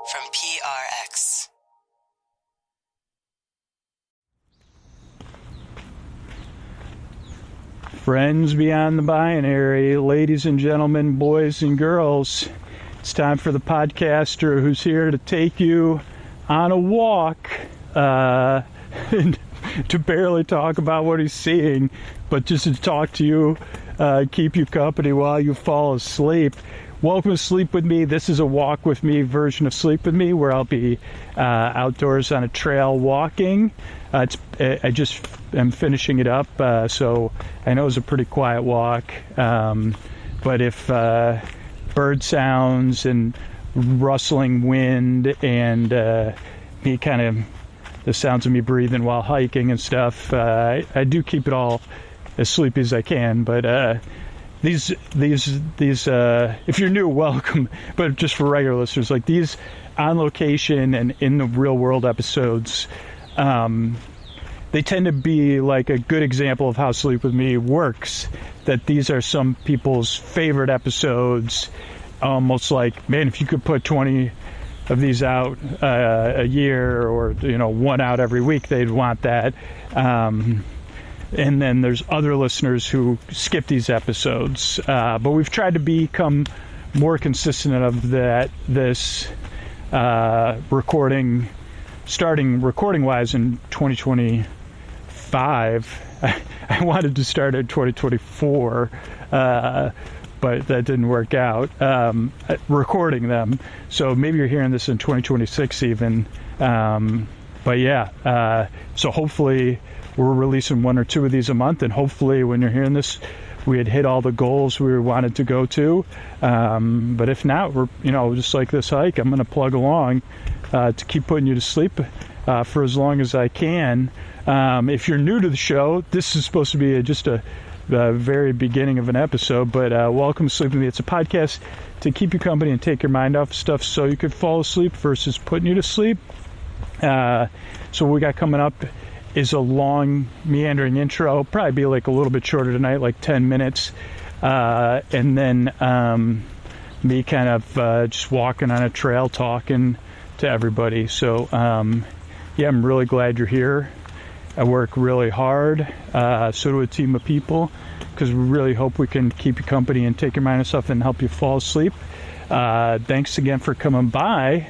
from PRX. Friends beyond the binary, ladies and gentlemen, boys and girls, it's time for the podcaster who's here to take you on a walk, and to barely talk about what he's seeing, but just to talk to you, keep you company while you fall asleep. Welcome to Sleep With Me. This is a walk with me version of Sleep With Me, where I'll be outdoors on a trail walking. I just am finishing it up, so I know it's a pretty quiet walk. But if bird sounds and rustling wind and me kind of the sounds of me breathing while hiking and stuff, I do keep it all as sleepy as I can. But these if you're new, welcome. But just for regular listeners, like these on location and in the real world episodes, they tend to be like a good example of how Sleep With Me works. That these are some people's favorite episodes, almost like, man, if you could put 20 of these out a year, or one out every week, they'd want that. And then there's other listeners who skip these episodes, but we've tried to become more consistent of that. This starting recording wise in 2025. I wanted to start in 2024, but that didn't work out. Recording them, so maybe you're hearing this in 2026 even. But yeah, so hopefully we're releasing one or two of these a month, and hopefully when you're hearing this, we had hit all the goals we wanted to go to. But if not, we're just like this hike, I'm going to plug along to keep putting you to sleep for as long as I can. If you're new to the show, this is supposed to be just the very beginning of an episode, but welcome to Sleep With Me. It's a podcast to keep you company and take your mind off stuff so you could fall asleep versus putting you to sleep. So what we got coming up is a long, meandering intro. Probably be like a little bit shorter tonight, like 10 minutes. And then me kind of just walking on a trail talking to everybody. So, yeah, I'm really glad you're here. I work really hard. So do a team of people, because we really hope we can keep you company and take your mind off stuff and help you fall asleep. Thanks again for coming by.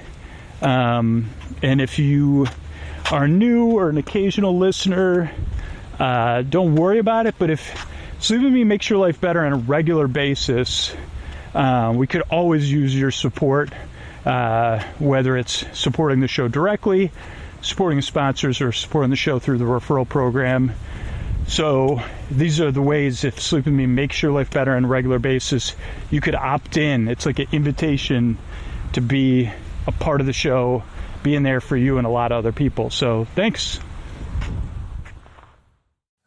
And if you are new or an occasional listener, don't worry about it. But if Sleep With Me makes your life better on a regular basis, we could always use your support, whether it's supporting the show directly, supporting sponsors, or supporting the show through the referral program. So these are the ways, if Sleep With Me makes your life better on a regular basis, you could opt in. It's like an invitation to be a part of the show, being there for you and a lot of other people. So thanks.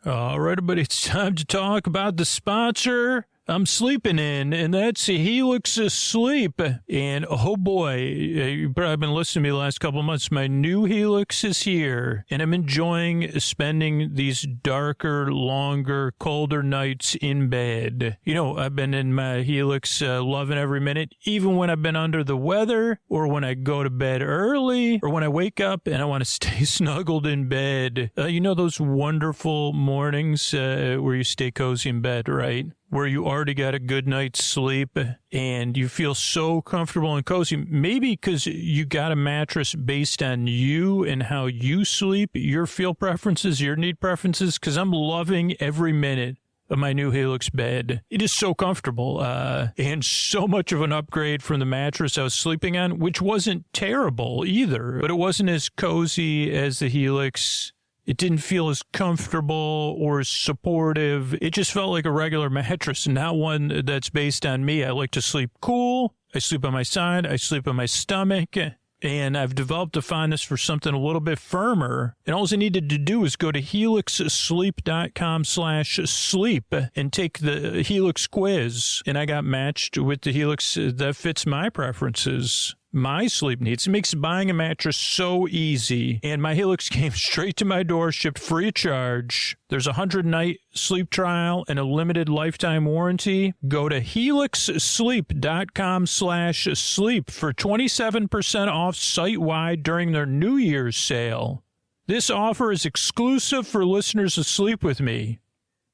All right, everybody, it's time to talk about the sponsor I'm sleeping in, and that's Helix Sleep. And oh boy, you've probably been listening to me the last couple of months. My new Helix is here, and I'm enjoying spending these darker, longer, colder nights in bed. I've been in my Helix loving every minute, even when I've been under the weather, or when I go to bed early, or when I wake up and I want to stay snuggled in bed. Those wonderful mornings where you stay cozy in bed, right? Where you already got a good night's sleep and you feel so comfortable and cozy. Maybe because you got a mattress based on you and how you sleep, your feel preferences, your need preferences, because I'm loving every minute of my new Helix bed. It is so comfortable and so much of an upgrade from the mattress I was sleeping on, which wasn't terrible either, but it wasn't as cozy as the Helix. It didn't feel as comfortable or as supportive. It just felt like a regular mattress, not one that's based on me. I like to sleep cool. I sleep on my side. I sleep on my stomach. And I've developed a fondness for something a little bit firmer. And all I needed to do is go to helixsleep.com/sleep and take the Helix quiz. And I got matched with the Helix that fits my preferences. my sleep needs. It makes buying a mattress so easy. And my Helix came straight to my door, shipped free of charge. There's a 100-night sleep trial and a limited lifetime warranty. Go to helixsleep.com/sleep for 27% off site-wide during their New Year's sale. This offer is exclusive for listeners of Sleep With Me.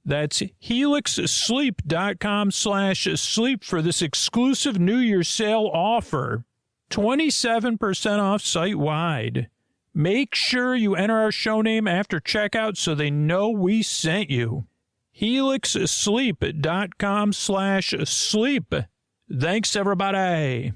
That's helixsleep.com/sleep for this exclusive New Year's sale offer. 27% off site-wide. Make sure you enter our show name after checkout so they know we sent you. helixsleep.com/sleep. Thanks, everybody.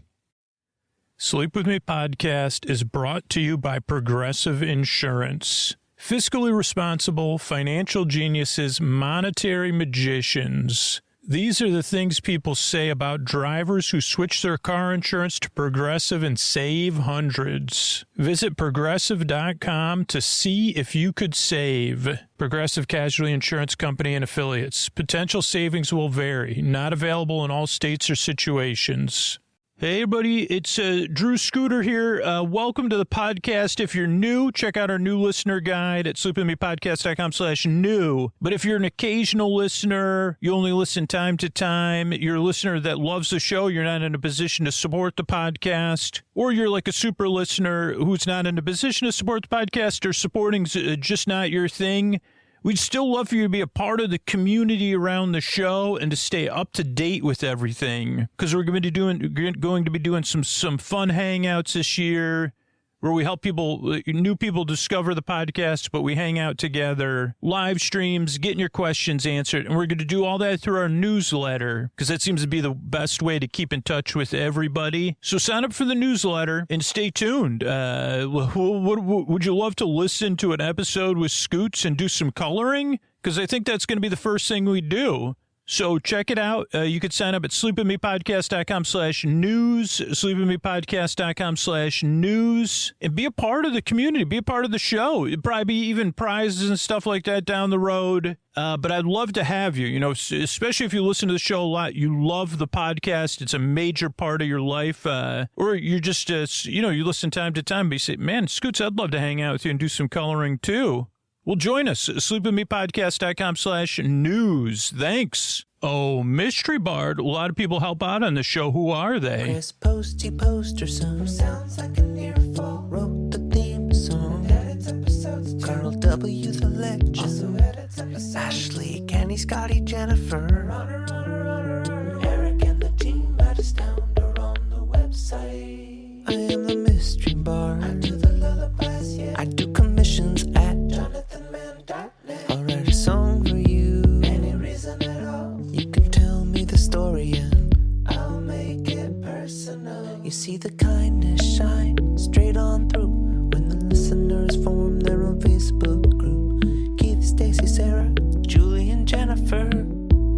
Sleep With Me podcast is brought to you by Progressive Insurance. Fiscally responsible, financial geniuses, monetary magicians. These are the things people say about drivers who switch their car insurance to Progressive and save hundreds. Visit Progressive.com to see if you could save. Progressive Casualty Insurance Company and Affiliates. Potential savings will vary. Not available in all states or situations. Hey, everybody, it's Drew Scooter here. Welcome to the podcast. If you're new, check out our new listener guide at sleepwithmepodcast.com/new. But if you're an occasional listener, you only listen time to time, you're a listener that loves the show, you're not in a position to support the podcast, or you're like a super listener who's not in a position to support the podcast or supporting's just not your thing, we'd still love for you to be a part of the community around the show and to stay up to date with everything. Because we're going to be doing some fun hangouts this year where we help new people discover the podcast, but we hang out together, live streams, getting your questions answered. And we're going to do all that through our newsletter because that seems to be the best way to keep in touch with everybody. So sign up for the newsletter and stay tuned. Would you love to listen to an episode with Scoots and do some coloring? Because I think that's going to be the first thing we do. So check it out. You could sign up at sleepwithmepodcast.com/news, sleepwithmepodcast.com/news, and be a part of the community, be a part of the show. It'd probably be even prizes and stuff like that down the road. But I'd love to have you, especially if you listen to the show a lot, you love the podcast. It's a major part of your life. Or you're just, you listen time to time, but you say, man, Scoots, I'd love to hang out with you and do some coloring too. Well, join us, sleepwithmepodcast.com/news. Thanks. Oh, Mystery Bard. A lot of people help out on the show. Who are they? Chris Posty Poster Son sounds like a near fall. Wrote the theme song. Edits episodes. Carl W. the Legend. Also edits episodes. Ashley, Kenny, Scotty, Jennifer. Runner. Eric and the team at Astound are on the website. I am the Mystery Bard. I do the lullabies, yeah. I do commissions at JonathanMann.net. I'll write a song for you. Any reason at all. You can tell me the story and I'll make it personal. You see the kindness shine straight on through when the listeners form their own Facebook group. Keith, Stacy, Sarah, Julie, and Jennifer.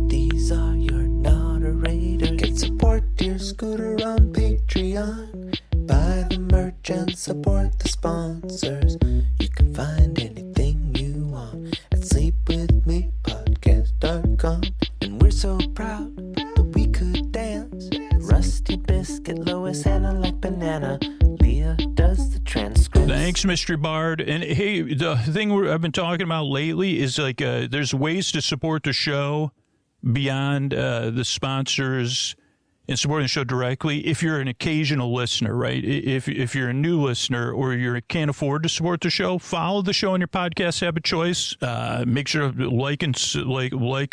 These are your moderators. Get support dear Scooter on Patreon. Buy the merch and support the sponsors. You can find anything you want at sleepwithmepodcast.com. And we're so proud that we could dance. Rusty Biscuit, Lois, Hannah like banana. Leah does the transcript. Thanks, Mystery Bard. And hey, the thing I've been talking about lately is there's ways to support the show beyond the sponsors and supporting the show directly. If you're an occasional listener, right? If you're a new listener or you can't afford to support the show, follow the show on your podcast app of choice. Make sure to like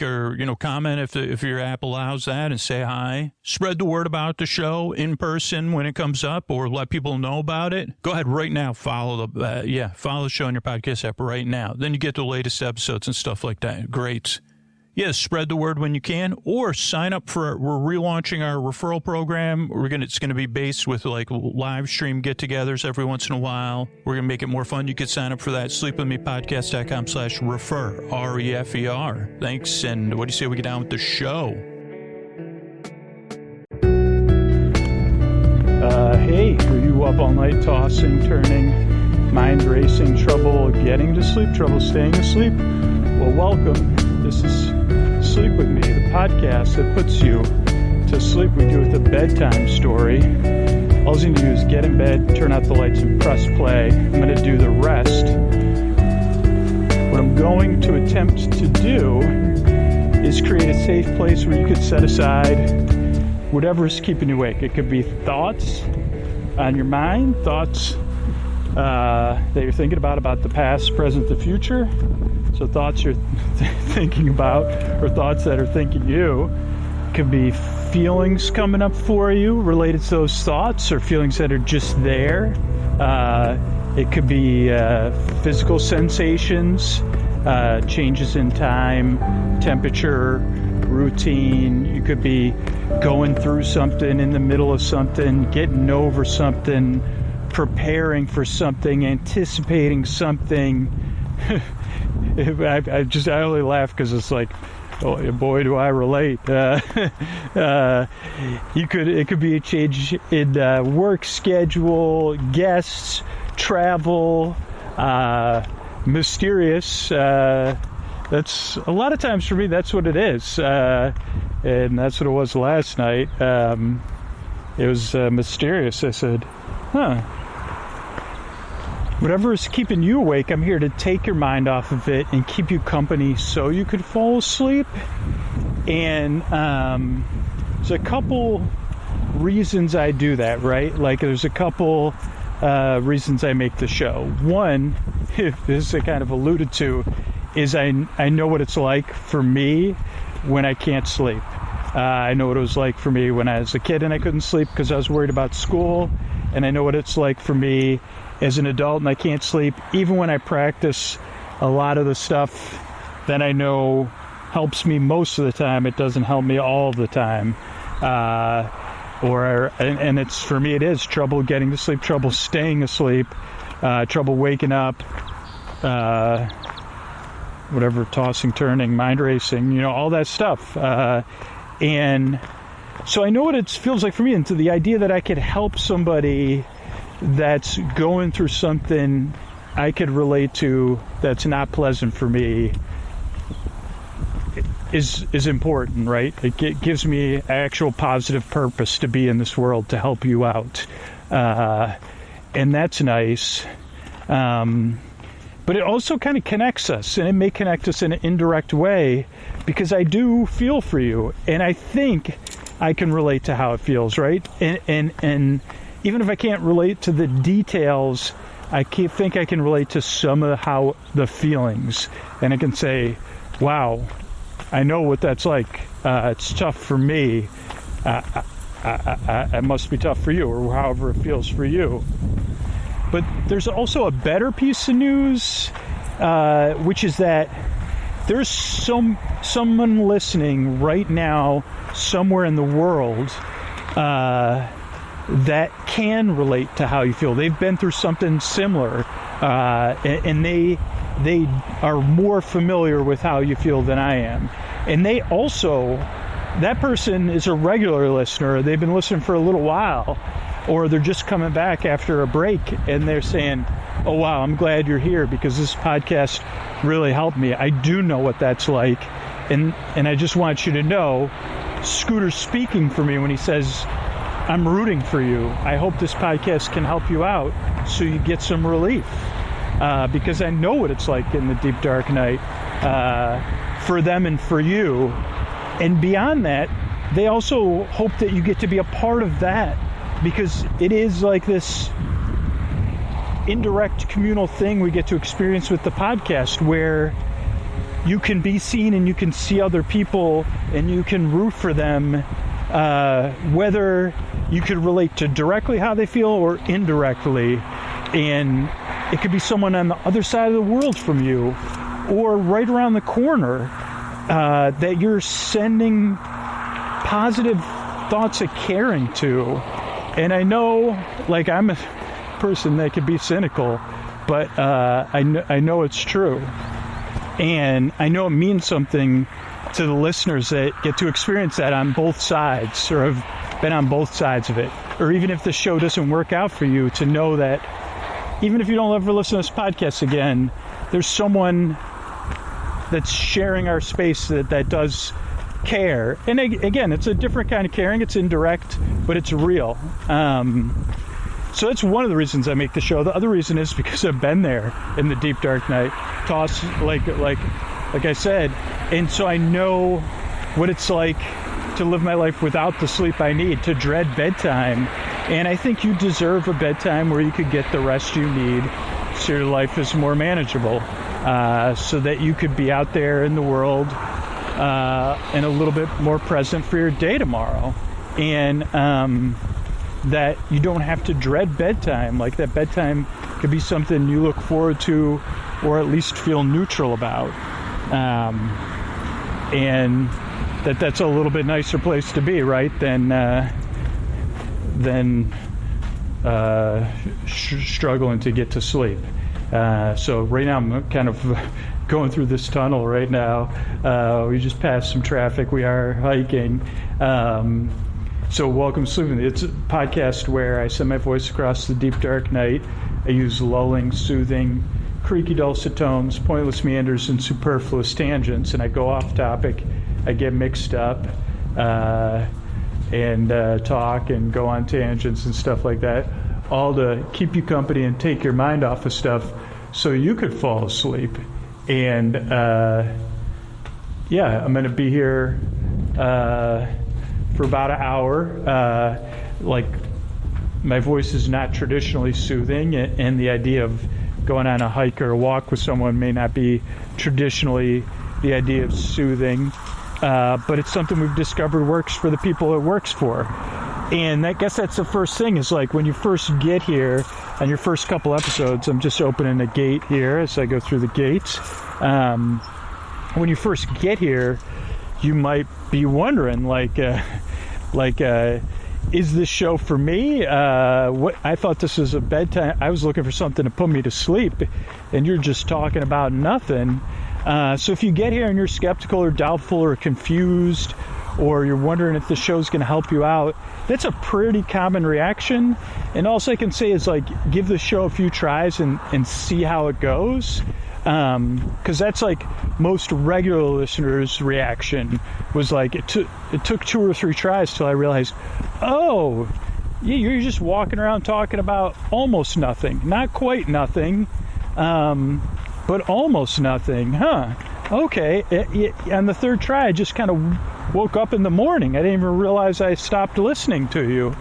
or comment if your app allows that, and say hi. Spread the word about the show in person when it comes up, or let people know about it. Go ahead right now. Follow the show on your podcast app right now. Then you get the latest episodes and stuff like that. Great. Yeah, spread the word when you can, or sign up we're relaunching our referral program. It's going to be based with live stream get-togethers every once in a while. We're going to make it more fun. You can sign up for that. sleepwithmepodcast.com/refer, REFER. Thanks, and what do you say we get down with the show? Hey, were you up all night tossing, turning, mind racing, trouble getting to sleep, trouble staying asleep? Well, welcome. This is Sleep With Me, the podcast that puts you to sleep. We do with a bedtime story. All you need to do is bed, turn out the lights, and press play. I'm going to do the rest. What I'm going to attempt to do is create a safe place where you could set aside whatever is keeping you awake. It could be thoughts on your mind, thoughts that you're thinking about the past, present, the future. So thoughts you're thinking about, or thoughts that are thinking you. It could be feelings coming up for you related to those thoughts, or feelings that are just there. It could be physical sensations, changes in time, temperature, routine. You could be going through something, in the middle of something, getting over something, preparing for something, anticipating something. I only laugh because it's like, oh boy, do I relate. It could be a change in work schedule, guests, travel, mysterious. That's a lot of times for me. That's what it is, and that's what it was last night. It was mysterious. I said, "Huh." Whatever is keeping you awake, I'm here to take your mind off of it and keep you company so you could fall asleep. And there's a couple reasons I do that, right? Like there's a couple reasons I make the show. One, this I kind of alluded to, is I know what it's like for me when I can't sleep. I know what it was like for me when I was a kid and I couldn't sleep because I was worried about school. And I know what it's like for me as an adult and I can't sleep, even when I practice a lot of the stuff that I know helps me most of the time. It doesn't help me all the time. And it's, for me, it is trouble getting to sleep, trouble staying asleep, trouble waking up, whatever, tossing, turning, mind racing, all that stuff. And so I know what it feels like for me, and to the idea that I could help somebody that's going through something I could relate to that's not pleasant for me is important, right? It gives me actual positive purpose to be in this world to help you out. And that's nice. But it also kind of connects us, and it may connect us in an indirect way because I do feel for you, and I think I can relate to how it feels, right? And even if I can't relate to the details, I think I can relate to some of how the feelings, and I can say, wow, I know what that's like. It's tough for me. It must be tough for you, or however it feels for you. But there's also a better piece of news, which is that there's someone listening right now somewhere in the world that can relate to how you feel. They've been through something similar, and they are more familiar with how you feel than I am. And they also, that person is a regular listener. They've been listening for a little while, or they're just coming back after a break, and they're saying, oh wow, I'm glad you're here because this podcast really helped me. I do know what that's like, and I just want you to know, Scooter's speaking for me when he says, I'm rooting for you. I hope this podcast can help you out so you get some relief, because I know what it's like in the deep dark night, for them and for you. And beyond that, they also hope that you get to be a part of that, because it is like this indirect communal thing we get to experience with the podcast, where you can be seen and you can see other people and you can root for them, whether you could relate to directly how they feel or indirectly. And it could be someone on the other side of the world from you, or right around the corner, that you're sending positive thoughts of caring to. And I know, like, I'm a person that could be cynical, but I know it's true. And I know it means something to the listeners that get to experience that on both sides, or have been on both sides of it. Or even if the show doesn't work out for you, to know that even if you don't ever listen to this podcast again, there's someone that's sharing our space that does care. And again, it's a different kind of caring. It's indirect, but it's real. So that's one of the reasons I make the show. The other reason is because I've been there in the deep dark night, tossed like I said, and so I know what it's like to live my life without the sleep I need, to dread bedtime. And I think you deserve a bedtime where you could get the rest you need so your life is more manageable, so that you could be out there in the world and a little bit more present for your day tomorrow. And that you don't have to dread bedtime. Like, that bedtime could be something you look forward to or at least feel neutral about. And that's a little bit nicer place to be, right, than struggling to get to sleep. So right now I'm kind of going through this tunnel right now. We just passed some traffic. We are hiking. So welcome to Sleeping. It's a podcast where I send my voice across the deep dark night. I use lulling, soothing, creaky dulcet tones, pointless meanders, and superfluous tangents, and I go off topic. I get mixed up and talk and go on tangents and stuff like that, all to keep you company and take your mind off of stuff so you could fall asleep. And yeah, I'm going to be here for about an hour. Like, my voice is not traditionally soothing, and the idea of going on a hike or a walk with someone may not be traditionally the idea of soothing, but it's something we've discovered works for the people it works for. And I guess that's the first thing, is like when you first get here on your first couple episodes, I'm just opening a gate here as I go through the gates. When you first get here, you might be wondering, is this show for me? What I thought this was a bedtime. I was looking for something to put me to sleep, and you're just talking about nothing. So if you get here and you're skeptical or doubtful or confused, or you're wondering if the show's going to help you out, that's a pretty common reaction. And all I can say is, like, give the show a few tries and see how it goes. Because that's like most regular listeners' reaction was like, it took 2 or 3 tries till I realized, oh, yeah, you're just walking around talking about almost nothing, not quite nothing, but almost nothing, huh? Okay. On the 3rd try, I just kind of woke up in the morning. I didn't even realize I stopped listening to you.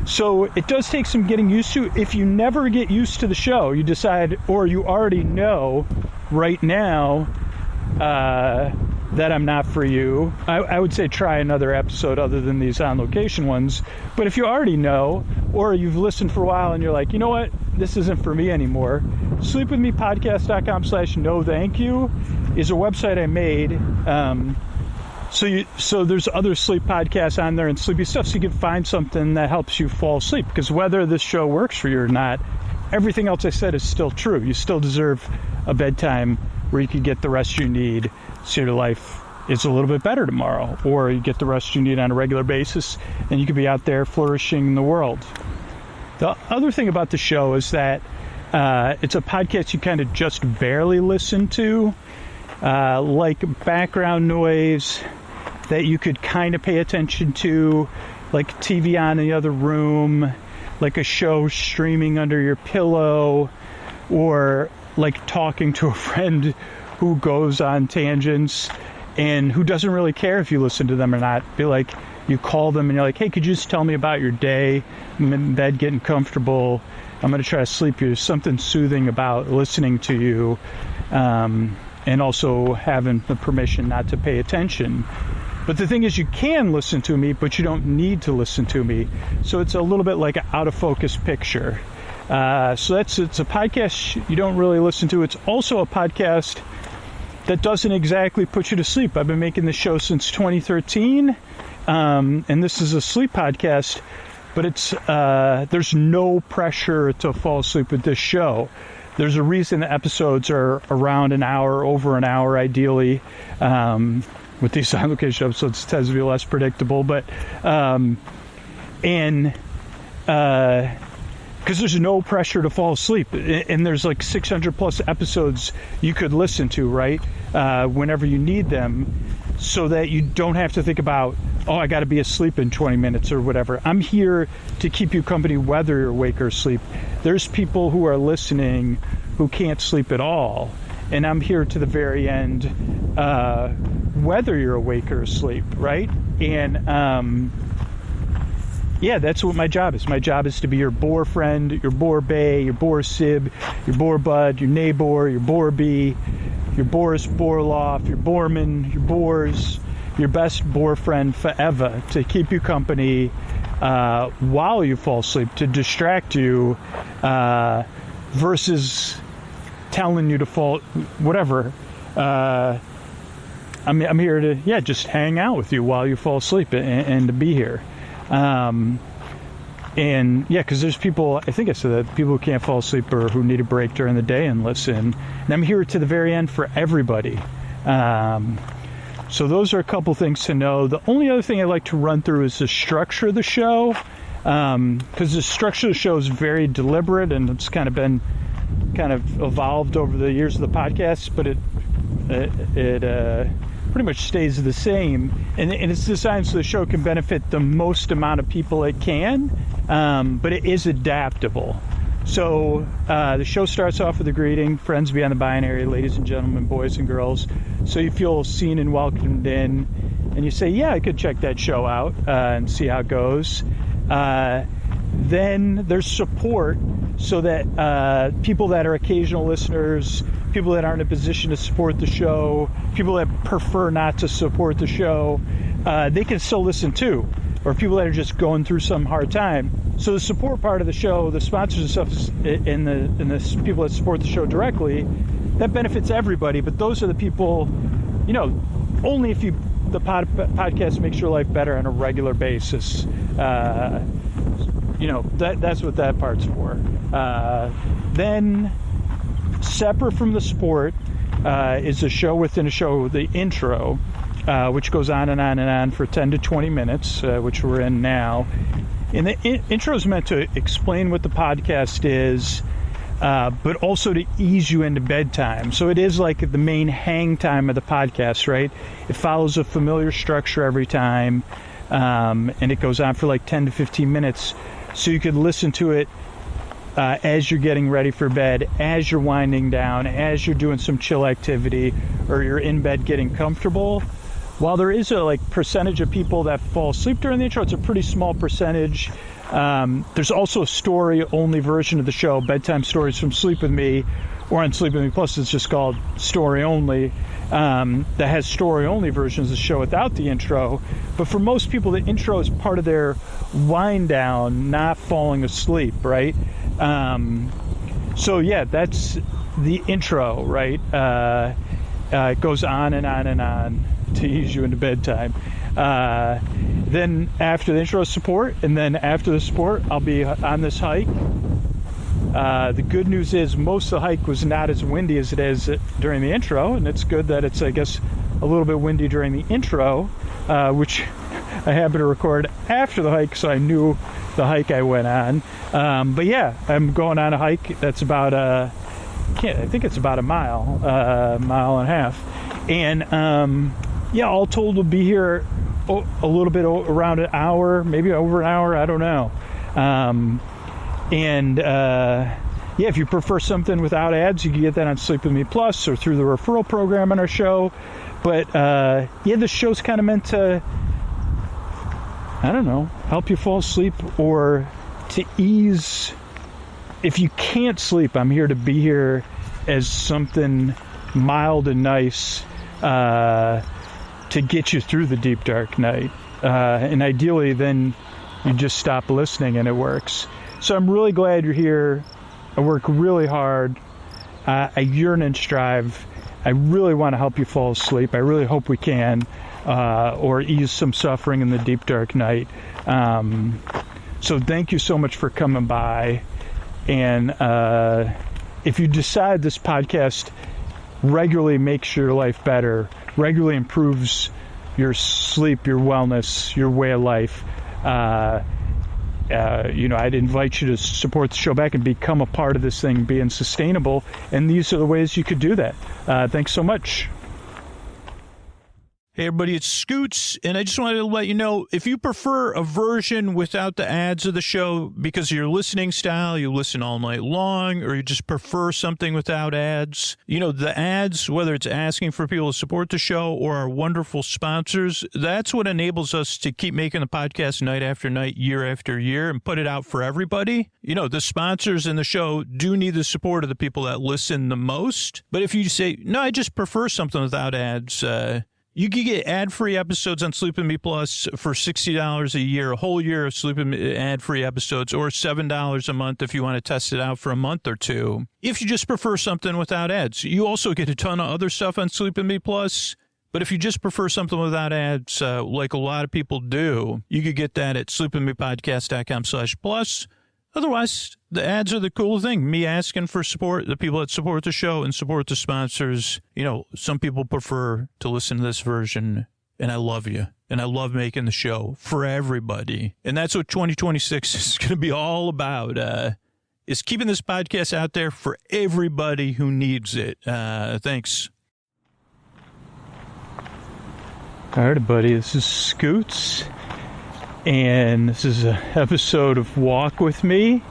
So it does take some getting used to. If you never get used to the show, you decide, or you already know right now that I'm not for you, I would say try another episode other than these on-location ones. But if you already know, or you've listened for a while and you're like, you know what, this isn't for me anymore, sleepwithmepodcast.com/no thank you is a website I made. So there's other sleep podcasts on there and sleepy stuff, so you can find something that helps you fall asleep. Because whether this show works for you or not, everything else I said is still true. You still deserve a bedtime where you can get the rest you need so your life is a little bit better tomorrow, or you get the rest you need on a regular basis and you can be out there flourishing in the world. The other thing about the show is that it's a podcast you kind of just barely listen to, like background noise that you could kind of pay attention to, like TV on in the other room, like a show streaming under your pillow, or like talking to a friend who goes on tangents and who doesn't really care if you listen to them or not. Be like, you call them and you're like, hey, could you just tell me about your day? I'm in bed getting comfortable. I'm going to try to sleep. There's something soothing about listening to you, and also having the permission not to pay attention. But the thing is, you can listen to me, but you don't need to listen to me. So it's a little bit like an out-of-focus picture. So it's a podcast you don't really listen to. It's also a podcast that doesn't exactly put you to sleep. I've been making this show since 2013, and this is a sleep podcast, but it's there's no pressure to fall asleep with this show. There's a reason the episodes are around an hour, over an hour ideally. With these on-location episodes, it tends to be less predictable, but because there's no pressure to fall asleep, and there's like 600 plus episodes you could listen to, right, whenever you need them. so that you don't have to think about, oh, I got to be asleep in 20 minutes or whatever. I'm here to keep you company whether you're awake or asleep. There's people who are listening who can't sleep at all, and I'm here to the very end, whether you're awake or asleep, right? And yeah, that's what my job is. My job is to be your boar friend, your boar bae, your boar sib, your boar bud, your neighbor, your boar bee, your Boris Borloff, your Borman, your boars, your best boar friend forever, to keep you company while you fall asleep, to distract you, versus telling you to fall, whatever. I'm here to, just hang out with you while you fall asleep and to be here. Because there's people, I think I said that, people who can't fall asleep or who need a break during the day and listen. And I'm here to the very end for everybody. So those are a couple things to know. The only other thing I'd like to run through is the structure of the show. Because the structure of the show is very deliberate, and it's kind of evolved over the years of the podcast, but it pretty much stays the same, and it's designed so the show can benefit the most amount of people it can, but it is adaptable. So the show starts off with a greeting, friends beyond the binary, ladies and gentlemen, boys and girls, so you feel seen and welcomed in, and you say, yeah, I could check that show out and see how it goes. Then there's support, so that people that are occasional listeners, people that aren't in a position to support the show, people that prefer not to support the show, they can still listen too. Or people that are just going through some hard time. So the support part of the show, the sponsors and stuff, and the people that support the show directly, that benefits everybody. But those are the people, only if the podcast makes your life better on a regular basis. That's what that part's for. Then, separate from the sport, is a show within a show, the intro, which goes on and on and on for 10 to 20 minutes, which we're in now. And the intro is meant to explain what the podcast is, but also to ease you into bedtime. So it is like the main hang time of the podcast, right? It follows a familiar structure every time, and it goes on for like 10 to 15 minutes. So you could listen to it as you're getting ready for bed, as you're winding down, as you're doing some chill activity, or you're in bed getting comfortable. While there is a percentage of people that fall asleep during the intro, it's a pretty small percentage. There's also a story-only version of the show, Bedtime Stories from Sleep With Me, or on Sleep With Me Plus, it's just called Story Only, that has story-only versions of the show without the intro. But for most people, the intro is part of their wind down, not falling asleep, right? So yeah, that's the intro, right? It goes on and on and on to ease you into bedtime. Then after the intro, support, and then after the support, I'll be on this hike. The good news is most of the hike was not as windy as it is during the intro, and it's good that it's, I guess, a little bit windy during the intro, which I happened to record after the hike, so I knew the hike I went on. But yeah, I'm going on a hike that's about I think it's about a mile and a half. And all told, we'll be here a little bit around an hour, maybe over an hour, I don't know. If you prefer something without ads, you can get that on Sleep With Me Plus or through the referral program on our show. But the show's kind of meant to, I don't know, help you fall asleep or to ease. If you can't sleep, I'm here to be here as something mild and nice to get you through the deep, dark night. And ideally, then you just stop listening and it works. So I'm really glad you're here. I work really hard. I yearn and strive. I really want to help you fall asleep. I really hope we can, or ease some suffering in the deep, dark night. So thank you so much for coming by. And if you decide this podcast regularly makes your life better, regularly improves your sleep, your wellness, your way of life, I'd invite you to support the show back and become a part of this thing being sustainable. And these are the ways you could do that. Thanks so much. Hey, everybody, it's Scoots, and I just wanted to let you know, if you prefer a version without the ads of the show because of your listening style, you listen all night long, or you just prefer something without ads, you know, the ads, whether it's asking for people to support the show or our wonderful sponsors, that's what enables us to keep making the podcast night after night, year after year, and put it out for everybody. You know, the sponsors in the show do need the support of the people that listen the most, but if you say, no, I just prefer something without ads, you can get ad-free episodes on Sleep With Me Plus for $60 a year, a whole year of Sleep With Me ad-free episodes, or $7 a month if you want to test it out for a month or two. If you just prefer something without ads, you also get a ton of other stuff on Sleep With Me Plus. But if you just prefer something without ads, like a lot of people do, you could get that at sleepwithmepodcast.com/plus. Otherwise, the ads are the cool thing. Me asking for support, the people that support the show and support the sponsors. You know, some people prefer to listen to this version, and I love you. And I love making the show for everybody. And that's what 2026 is going to be all about, is keeping this podcast out there for everybody who needs it. Thanks. All right, buddy, this is Scoots. And this is an episode of Walk With Me,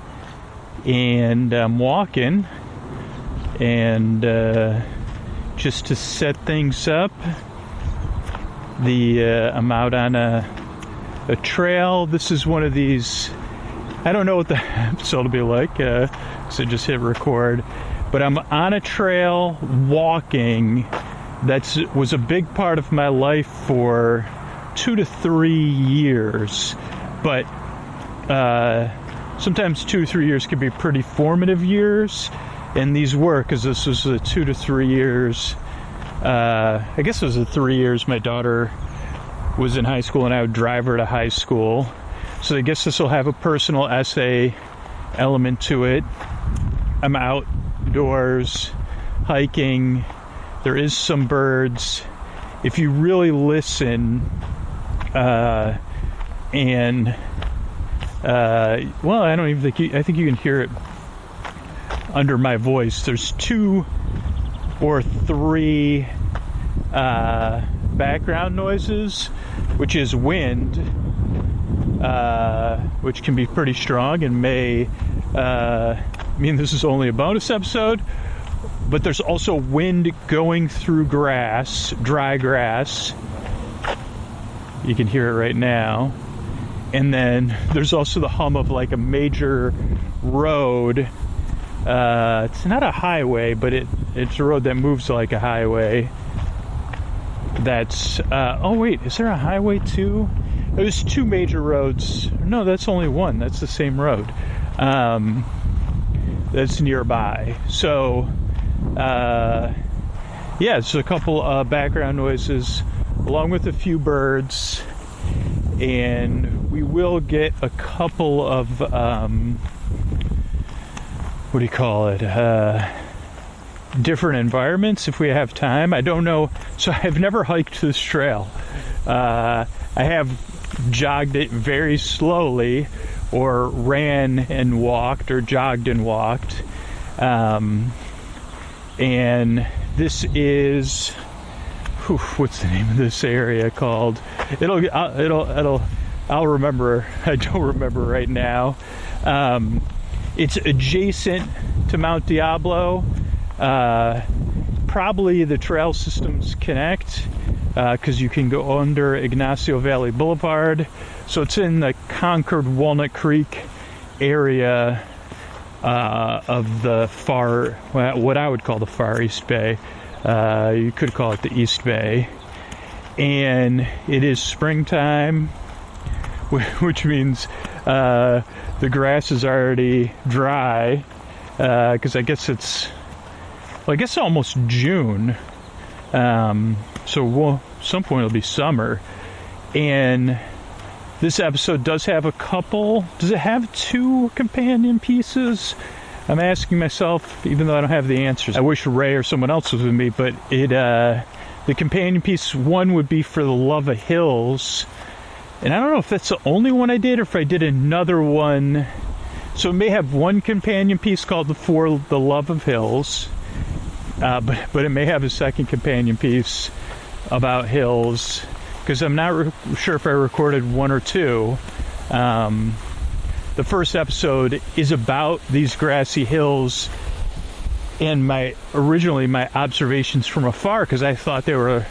and I'm walking, and just to set things up, I'm out on a trail. This is one of these, I don't know what the episode will be like, so just hit record, but I'm on a trail walking. That was a big part of my life for 2 to 3 years, but sometimes 2 to 3 years can be pretty formative years, and these were, because this was the 2 to 3 years. I guess it was the 3 years my daughter was in high school and I would drive her to high school, so I guess this will have a personal essay element to it. I'm outdoors hiking. There is some birds. If you really listen, well, I don't even think I think you can hear it under my voice. There's 2 or 3 background noises, which is wind, which can be pretty strong and may mean this is only a bonus episode, but there's also wind going through grass, dry grass. You can hear it right now. And then there's also the hum of like a major road. It's not a highway, but it's a road that moves like a highway. That's, oh wait, is there a highway too? There's 2 major roads. No, that's only one. That's the same road. That's nearby. So, yeah, it's a couple background noises, along with a few birds, and we will get a couple of, what do you call it, different environments if we have time. I don't know, so I've never hiked this trail. I have jogged it very slowly, or ran and walked, or jogged and walked, and this is, what's the name of this area called? I'll remember. I don't remember right now. It's adjacent to Mount Diablo. Probably the trail systems connect, because you can go under Ignacio Valley Boulevard. So it's in the Concord Walnut Creek area of the far, what I would call the far East Bay. You could call it the East Bay. And it is springtime, which means the grass is already dry, because I guess it's almost June. So some point it'll be summer. And this episode does have does it have 2 companion pieces? I'm asking myself, even though I don't have the answers. I wish Ray or someone else was with me, but the companion piece 1 would be for the Love of Hills. And I don't know if that's the only one I did, or if I did another one. So it may have 1 companion piece called For the Love of Hills, but it may have a second companion piece about hills, because I'm not sure if I recorded one or two. The first episode is about these grassy hills and originally my observations from afar, because I thought they were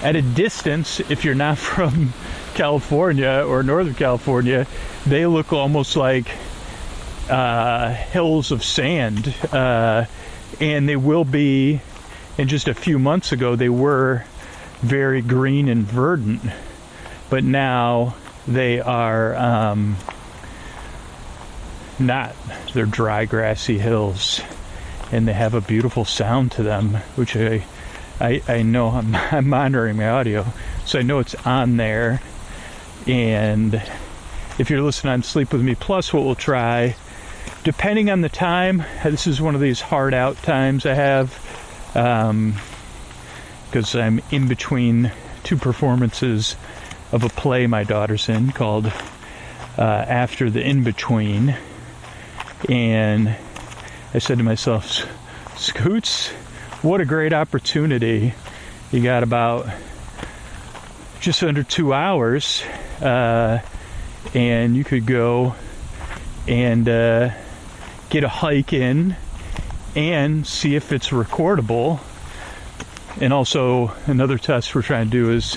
at a distance. If you're not from California or Northern California, they look almost like hills of sand, and they will be, and just a few months ago they were very green and verdant, but now they are not. They're dry, grassy hills, and they have a beautiful sound to them, which I know. I'm monitoring my audio, so I know it's on there. And if you're listening on Sleep With Me Plus, what we'll try, depending on the time, this is one of these hard out times I have, because I'm in between two performances of a play my daughter's in called After the In-Between. And I said to myself, Scoots, what a great opportunity. You got about just under 2 hours, and you could go and get a hike in and see if it's recordable. And also another test we're trying to do is,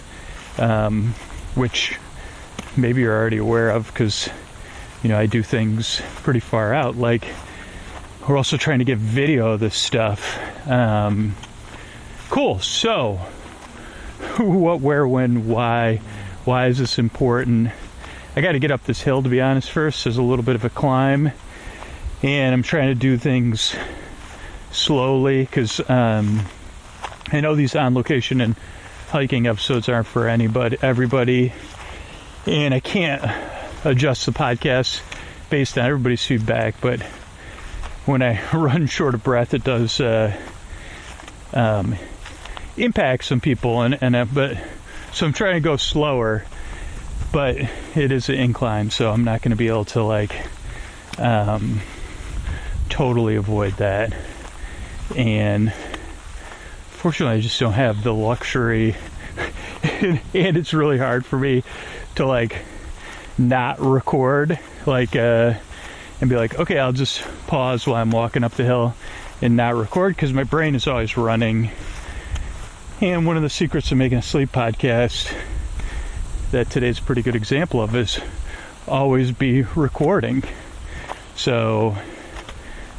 which maybe you're already aware of, because I do things pretty far out, like we're also trying to get video of this stuff. Cool. So what, where, when, why is this important? I got to get up this hill, to be honest. First, there's a little bit of a climb, and I'm trying to do things slowly, because I know these on location and hiking episodes aren't for everybody, and I can't adjust the podcast based on everybody's feedback, but when I run short of breath, it does impact some people, but so I'm trying to go slower, but it is an incline, so I'm not going to be able to totally avoid that. And fortunately, I just don't have the luxury, and it's really hard for me to not record, and be like, okay, I'll just pause while I'm walking up the hill and not record, because my brain is always running. And one of the secrets of making a sleep podcast that today's a pretty good example of is always be recording. So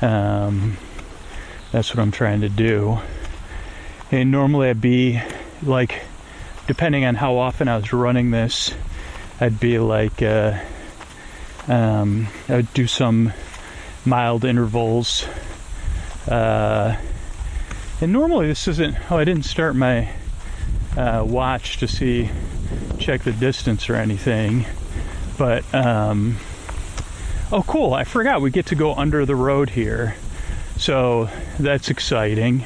that's what I'm trying to do. And normally I'd be depending on how often I was running this, I'd be I would do some mild intervals, and normally this isn't, I didn't start my watch to check the distance or anything, but oh cool, I forgot we get to go under the road here, so that's exciting.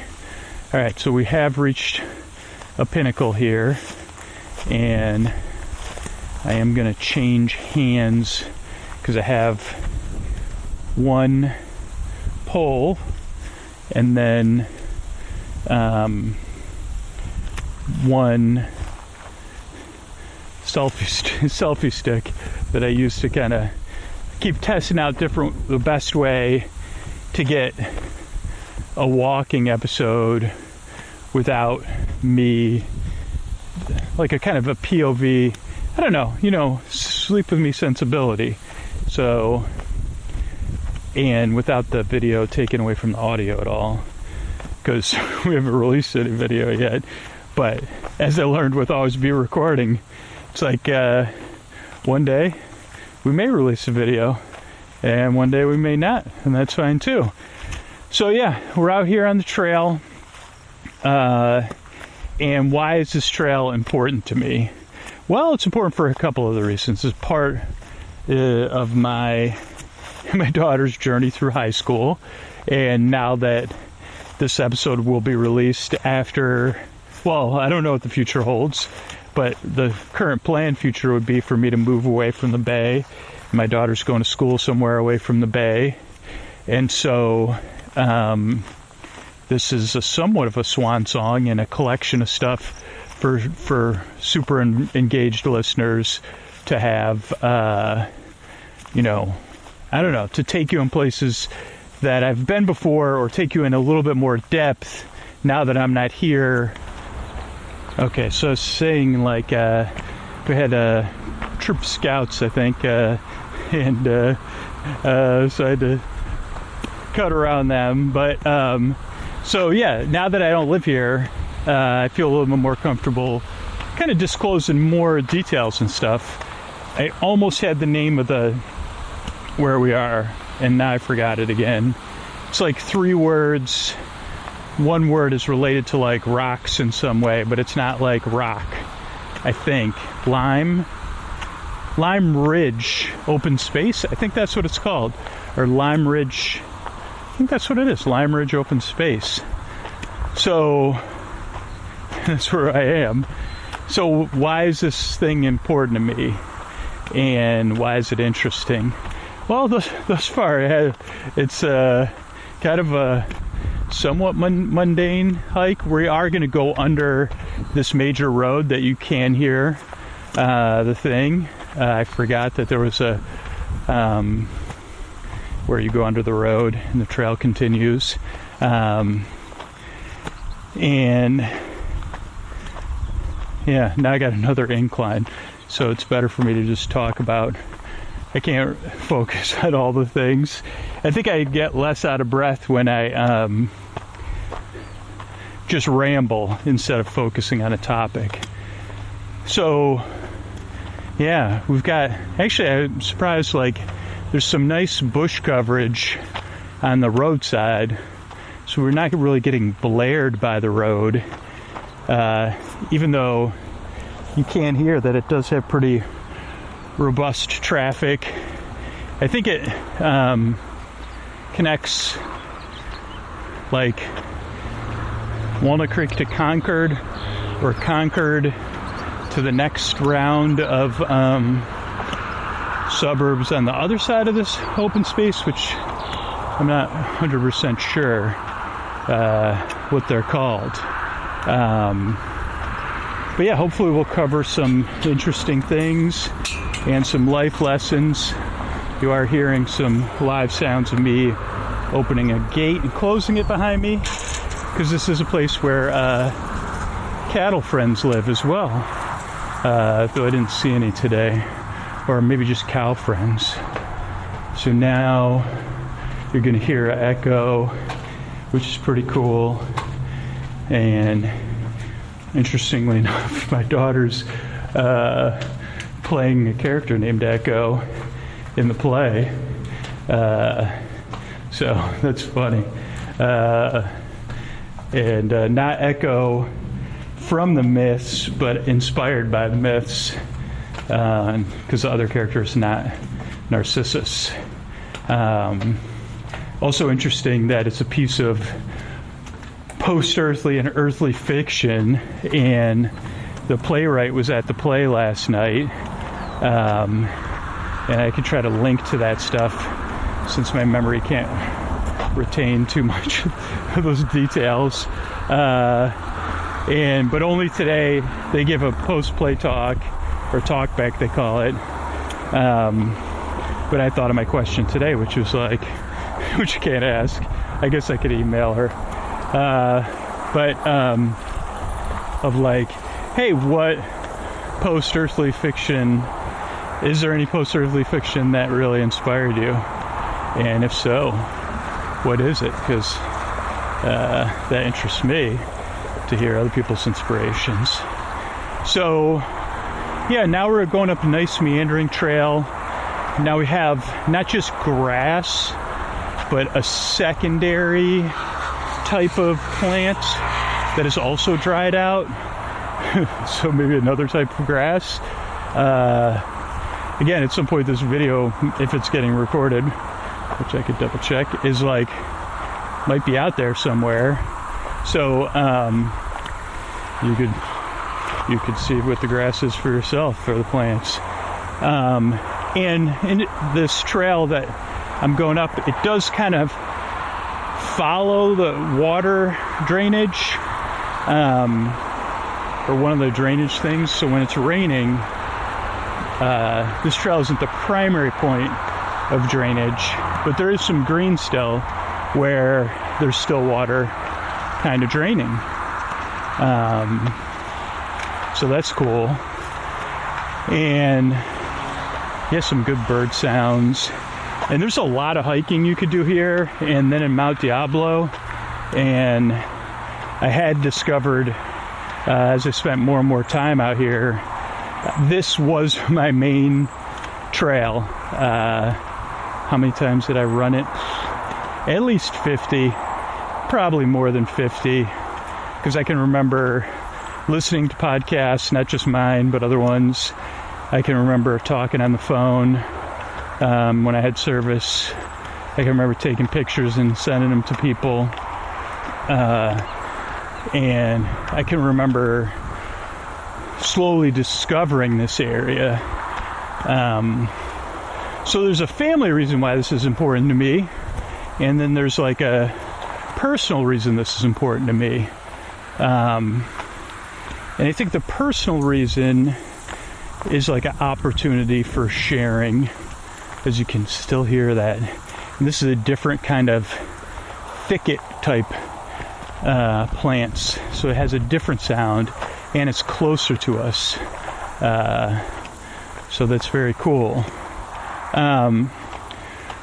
Alright, so we have reached a pinnacle here, and I am going to change hands, because I have one pole and then one selfie stick that I use to kind of keep testing out the best way to get a walking episode without me, a kind of a POV, I don't know, Sleep With Me sensibility. So, and without the video taken away from the audio at all, because we haven't released any video yet. But as I learned with always be recording, it's one day we may release a video, and one day we may not, and that's fine too. So yeah, we're out here on the trail, and why is this trail important to me? Well, it's important for a couple of the reasons. It's part of my daughter's journey through high school, and now that this episode will be released after, well, I don't know what the future holds, but the current planned future would be for me to move away from the Bay. My daughter's going to school somewhere away from the Bay, and so this is somewhat of a swan song and a collection of stuff for super engaged listeners to have, you know, I don't know, to take you in places that I've been before, or take you in a little bit more depth now that I'm not here. Okay, so I was saying, like, we had a troop of scouts, I think, and so I had to cut around them. But so yeah, now that I don't live here, I feel a little bit more comfortable kind of disclosing more details and stuff. I almost had the name of the where we are, and now I forgot it again. It's like 3 words. One word is related to like rocks in some way, but it's not like rock, I think. Lime Ridge Open Space, I think that's what it's called. Or Lime Ridge, I think that's what it is, Lime Ridge Open Space. So that's where I am. So why is this thing important to me? And why is it interesting? Well, thus far, it's kind of a somewhat mundane hike. We are going to go under this major road that you can hear the thing. I forgot that there was a where you go under the road and the trail continues. And yeah, now I got another incline, so it's better for me to just talk about. I can't focus on all the things. I think I get less out of breath when I just ramble instead of focusing on a topic. So yeah, we've got, actually I'm surprised, like there's some nice bush coverage on the roadside, so we're not really getting blared by the road, even though you can hear that it does have pretty robust traffic. I think it connects like Walnut Creek to Concord, or Concord to the next round of suburbs on the other side of this open space, which I'm not 100% sure what they're called. But yeah, hopefully we'll cover some interesting things and some life lessons. You are hearing some live sounds of me opening a gate and closing it behind me, because this is a place where cattle friends live as well, though I didn't see any today, or maybe just cow friends. So now you're going to hear an echo, which is pretty cool. And interestingly enough, my daughter's playing a character named Echo in the play, so that's funny. And not Echo from the myths, but inspired by the myths, because the other character is not Narcissus. Also interesting that it's a piece of post-earthly and earthly fiction, and the playwright was at the play last night, and I could try to link to that stuff since my memory can't retain too much of those details. But only today they give a post-play talk, or talk back they call it. But I thought of my question today, which was like, which you can't ask. I guess I could email her. Of like, hey, what post-earthly fiction, is there any post-earthly fiction that really inspired you? And if so, what is it? Because that interests me to hear other people's inspirations. So yeah, now we're going up a nice meandering trail. Now we have not just grass, but a secondary type of plant that is also dried out. So maybe another type of grass. Again, at some point this video, if it's getting recorded, which I could double check, is like, might be out there somewhere. So you could see what the grass is for yourself, for the plants. And in this trail that I'm going up, it does kind of follow the water drainage. or one of the drainage things. So when it's raining, this trail isn't the primary point of drainage, but there is some green still where there's still water kind of draining. So that's cool. And yeah, some good bird sounds. And there's a lot of hiking you could do here, and then in Mount Diablo. And I had discovered, as I spent more and more time out here, this was my main trail. How many times did I run it? At least 50, probably more than 50, because I can remember listening to podcasts, not just mine, but other ones. I can remember talking on the phone when I had service. I can remember taking pictures and sending them to people. And I can remember slowly discovering this area. So there's a family reason why this is important to me, and then there's like a personal reason this is important to me. And I think the personal reason is like an opportunity for sharing, as you can still hear that. And this is a different kind of thicket type plants, so it has a different sound, and it's closer to us. So that's very cool.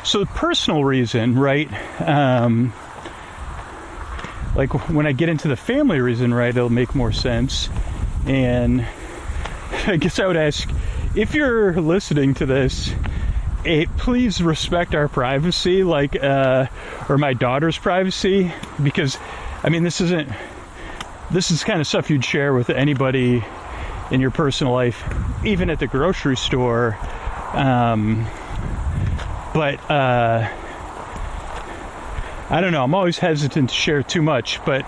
So the personal reason, right? Like when I get into the family reason, right, it'll make more sense. And I guess I would ask, if you're listening to this, please respect our privacy, like, or my daughter's privacy, because, I mean, this is kind of stuff you'd share with anybody in your personal life, even at the grocery store. But I don't know, I'm always hesitant to share too much, but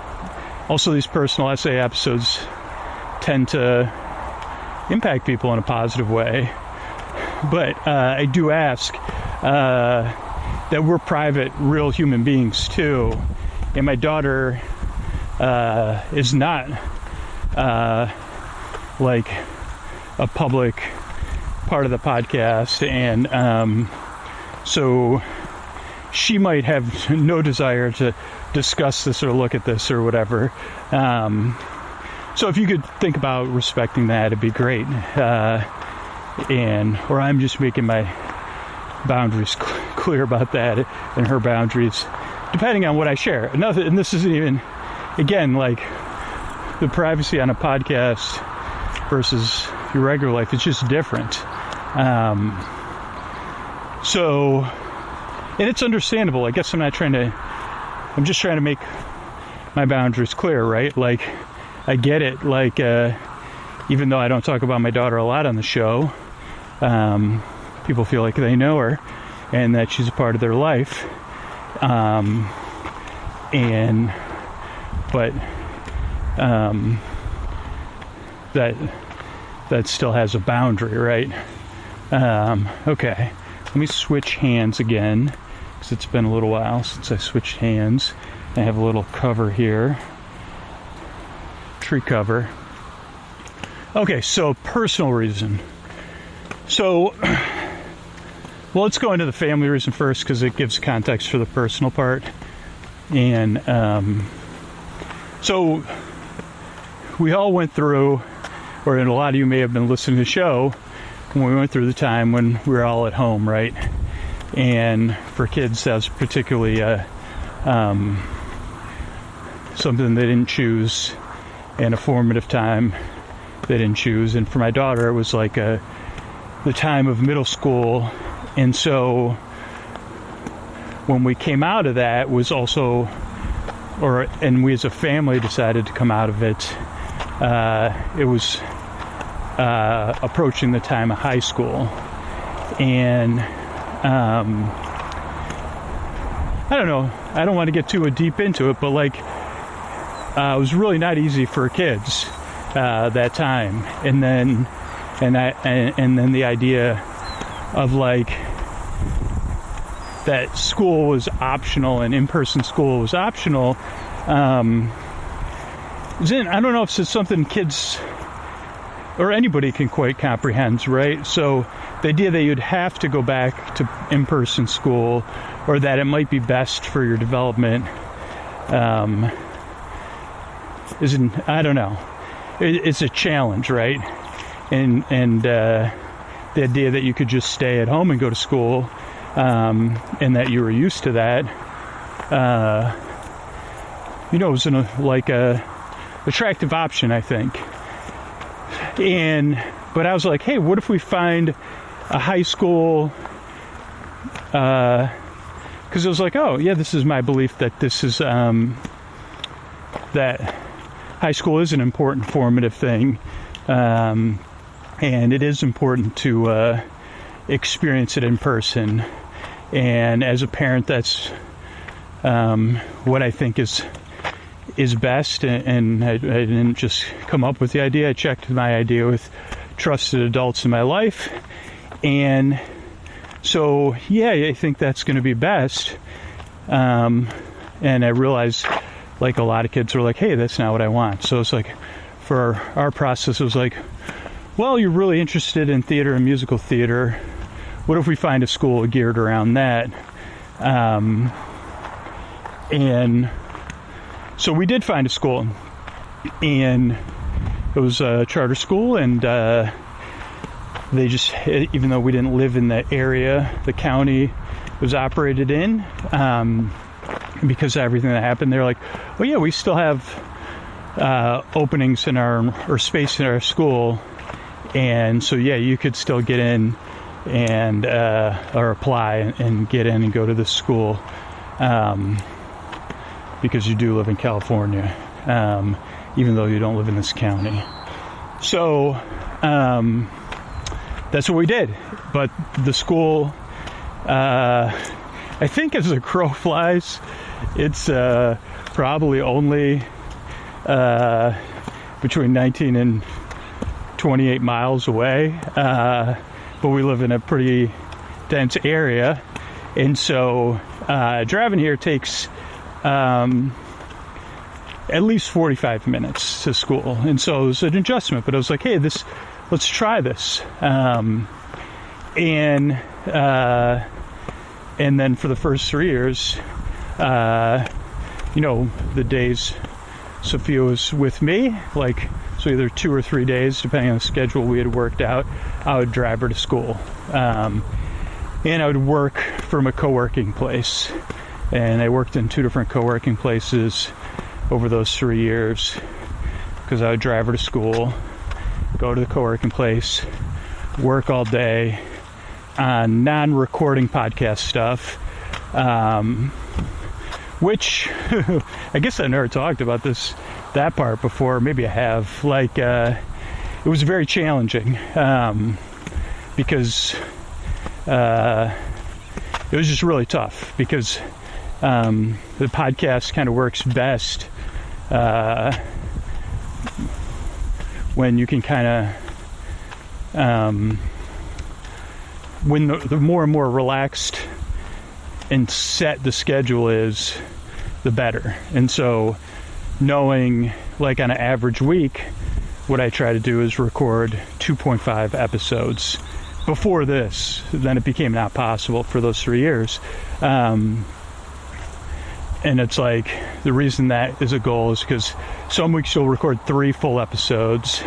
also these personal essay episodes tend to impact people in a positive way. But I do ask that we're private, real human beings too. And my daughter is not like a public part of the podcast, and so she might have no desire to discuss this or look at this or whatever. So if you could think about respecting that, it'd be great. Or I'm just making my boundaries clear about that, and her boundaries, depending on what I share. And this isn't even, again, like the privacy on a podcast versus your regular life. It's just different. So, and it's understandable. I guess I'm just trying to make my boundaries clear, right? Like, I get it. Like, even though I don't talk about my daughter a lot on the show, people feel like they know her and that she's a part of their life. But that still has a boundary, right? Okay, let me switch hands again, because it's been a little while since I switched hands. I have a little cover here, tree cover. Okay, so personal reason. So, well, let's go into the family reason first, because it gives context for the personal part. And so we all went through, or a lot of you may have been listening to the show, when we went through the time when we were all at home, right? And for kids, that was particularly something they didn't choose, and a formative time they didn't choose. And for my daughter, it was like the time of middle school. And so when we came out of that was also, and we as a family decided to come out of it, it was approaching the time of high school. And I don't know, I don't want to get too deep into it, but like, it was really not easy for kids that time. And then the idea of like that school was optional and in-person school was optional, I don't know if it's something kids or anybody can quite comprehend, right? So the idea that you'd have to go back to in-person school, or that it might be best for your development, I don't know. It's a challenge, right? And the idea that you could just stay at home and go to school, and that you were used to that, it was a attractive option, I think. But I was like, hey, what if we find a high school? Because it was like, oh yeah, this is my belief that this is that high school is an important formative thing, and it is important to experience it in person. And as a parent, that's what I think is best. And I didn't just come up with the idea. I checked my idea with trusted adults in my life, and so yeah, I think that's going to be best. And I realized, like a lot of kids were like, hey, that's not what I want. So it's like, for our process, it was like, well, you're really interested in theater and musical theater. What if we find a school geared around that? And so we did find a school, and it was a charter school, and they just, even though we didn't live in the area the county was operated in, because of everything that happened, they're like, well, yeah, we still have openings in or space in our school, and so yeah, you could still get in and or apply and get in and go to the school, because you do live in California, even though you don't live in this county. So that's what we did. But the school, I think as the crow flies, it's probably only between 19 and 28 miles away, but we live in a pretty dense area, and so driving here takes at least 45 minutes to school, and so it was an adjustment. But I was like, hey, let's try this, and then for the first 3 years, the days Sophia was with me, so either 2 or 3 days, depending on the schedule we had worked out, I would drive her to school, and I would work from a co-working place. And I worked in 2 different co-working places over those 3 years, because I would drive her to school, go to the co-working place, work all day on non-recording podcast stuff, which I guess I never talked about that part before. Maybe I have. It was very challenging, because it was just really tough, because the podcast kind of works best when you can kind of when the more and more relaxed and set the schedule is, the better. And so knowing, on an average week, what I try to do is record 2.5 episodes. Before this, then it became not possible for those 3 years. And it's like, the reason that is a goal is because some weeks you'll record 3 full episodes,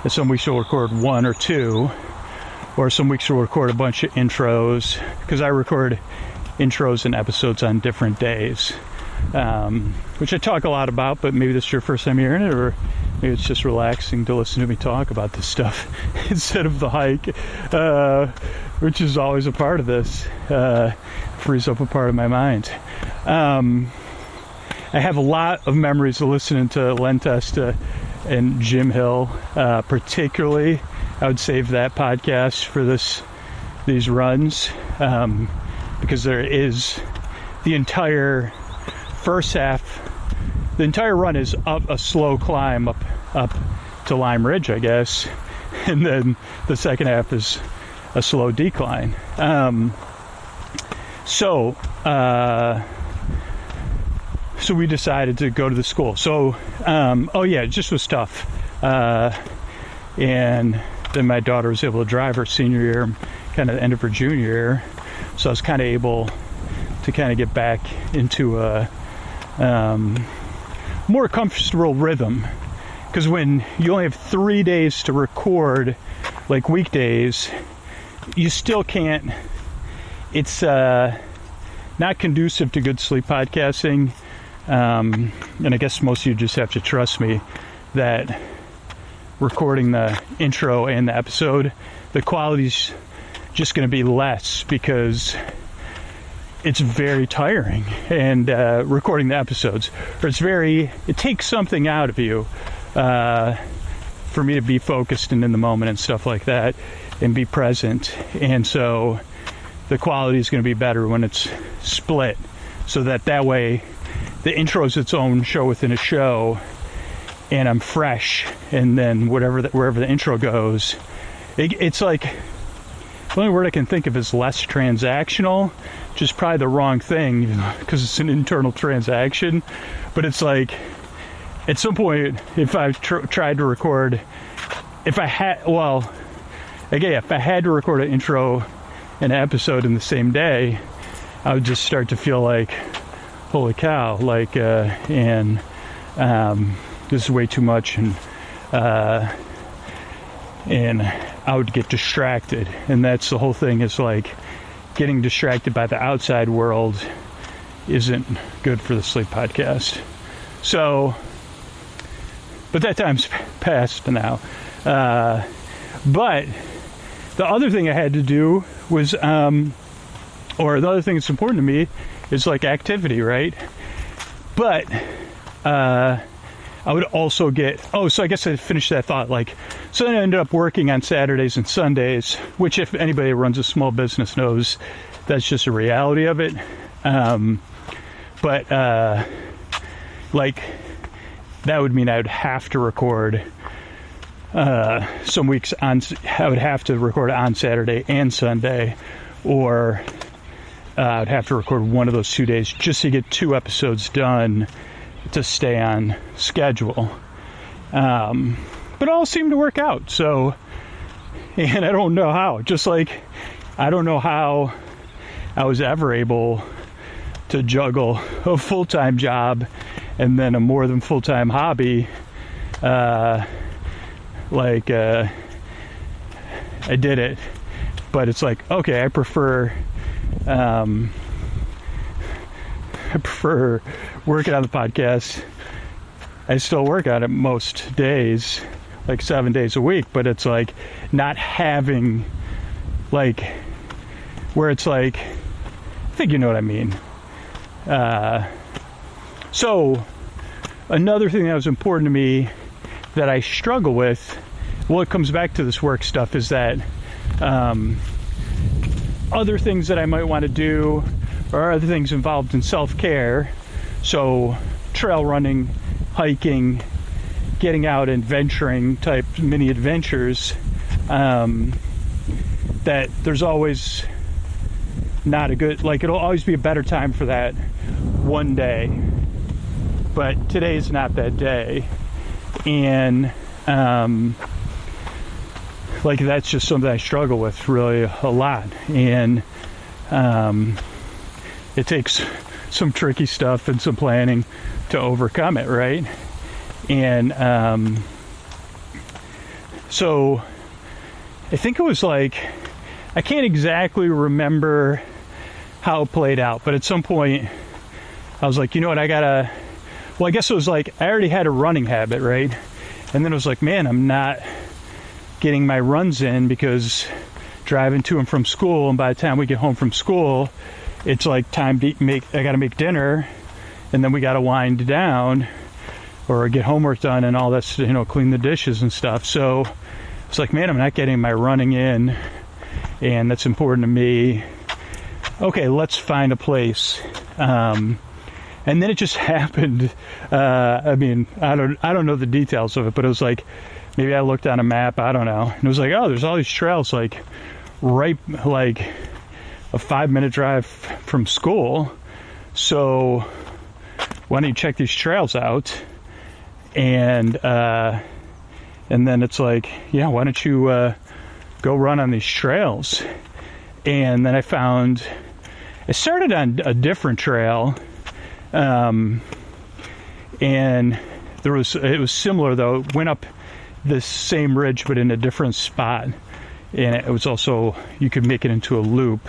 and some weeks you'll record 1 or 2, or some weeks you'll record a bunch of intros, because I record intros and episodes on different days, which I talk a lot about, but maybe this is your first time hearing it, or maybe it's just relaxing to listen to me talk about this stuff instead of the hike, which is always a part of this. Frees up a part of my mind. I have a lot of memories of listening to Len Testa and Jim Hill, particularly. I would save that podcast for these runs, because there is the entire first half. The entire run is up a slow climb up to Lime Ridge, I guess, and then the second half is a slow decline. so we decided to go to the school. So, it just was tough. And then my daughter was able to drive her senior year, kind of the end of her junior year. So I was kind of able to kind of get back into a more comfortable rhythm. Because when you only have 3 days to record, like weekdays, you still can't, it's not conducive to good sleep podcasting. And I guess most of you just have to trust me that recording the intro and the episode, the quality's just going to be less because it's very tiring. And recording the episodes, or it takes something out of you for me to be focused and in the moment and stuff like that and be present. And so the quality is going to be better when it's split, so that way the intro is its own show within a show, and I'm fresh, and then wherever the intro goes, it's like, the only word I can think of is less transactional, which is probably the wrong thing because it's an internal transaction. But it's like, at some point, if I tried to record, if I had to record an intro and an episode in the same day, I would just start to feel like, holy cow, like, this is way too much, and I would get distracted. And that's the whole thing, is like, getting distracted by the outside world isn't good for the sleep podcast. So, but that time's passed now. But the other thing I had to do was, or the other thing that's important to me is like activity, right? But I would also so I guess I finished that thought, like, so then I ended up working on Saturdays and Sundays, which, if anybody who runs a small business knows, that's just a reality of it. Like, that would mean I would have to record some weeks I would have to record on Saturday and Sunday, or I'd have to record one of those 2 days just to get 2 episodes done to stay on schedule. But it all seemed to work out. So, and I don't know how, just like, I don't know how I was ever able to juggle a full-time job and then a more than full-time hobby. I did it, but it's like, okay, I prefer working on the podcast. I still work on it most days, like 7 days a week, but it's like not having, like, where it's like, I think you know what I mean. So another thing that was important to me that I struggle with, well, it comes back to this work stuff, is that other things that I might want to do or other things involved in self-care, so trail running, hiking, getting out and venturing type mini adventures, that there's always not a good, like, it'll always be a better time for that one day, but today's not that day. And like, that's just something I struggle with really a lot. And it takes some tricky stuff and some planning to overcome it, right? And so I think it was like, I can't exactly remember how it played out, but at some point I was like, you know what, I guess it was like, I already had a running habit, right? And then it was like, man, I'm not getting my runs in because driving to and from school, and by the time we get home from school, it's like time to I gotta make dinner, and then we gotta wind down or get homework done and all that, clean the dishes and stuff. So it's like, man, I'm not getting my running in, and that's important to me. Okay, let's find a place. And then it just happened. I mean, I don't know the details of it, but it was like, maybe I looked on a map, I don't know, and it was like, oh, there's all these trails, like, right, like a 5-minute drive from school. So why don't you check these trails out? And then it's like, yeah, why don't you go run on these trails? And then I started on a different trail, and it was similar though. It went up this same ridge but in a different spot, and it was also, you could make it into a loop,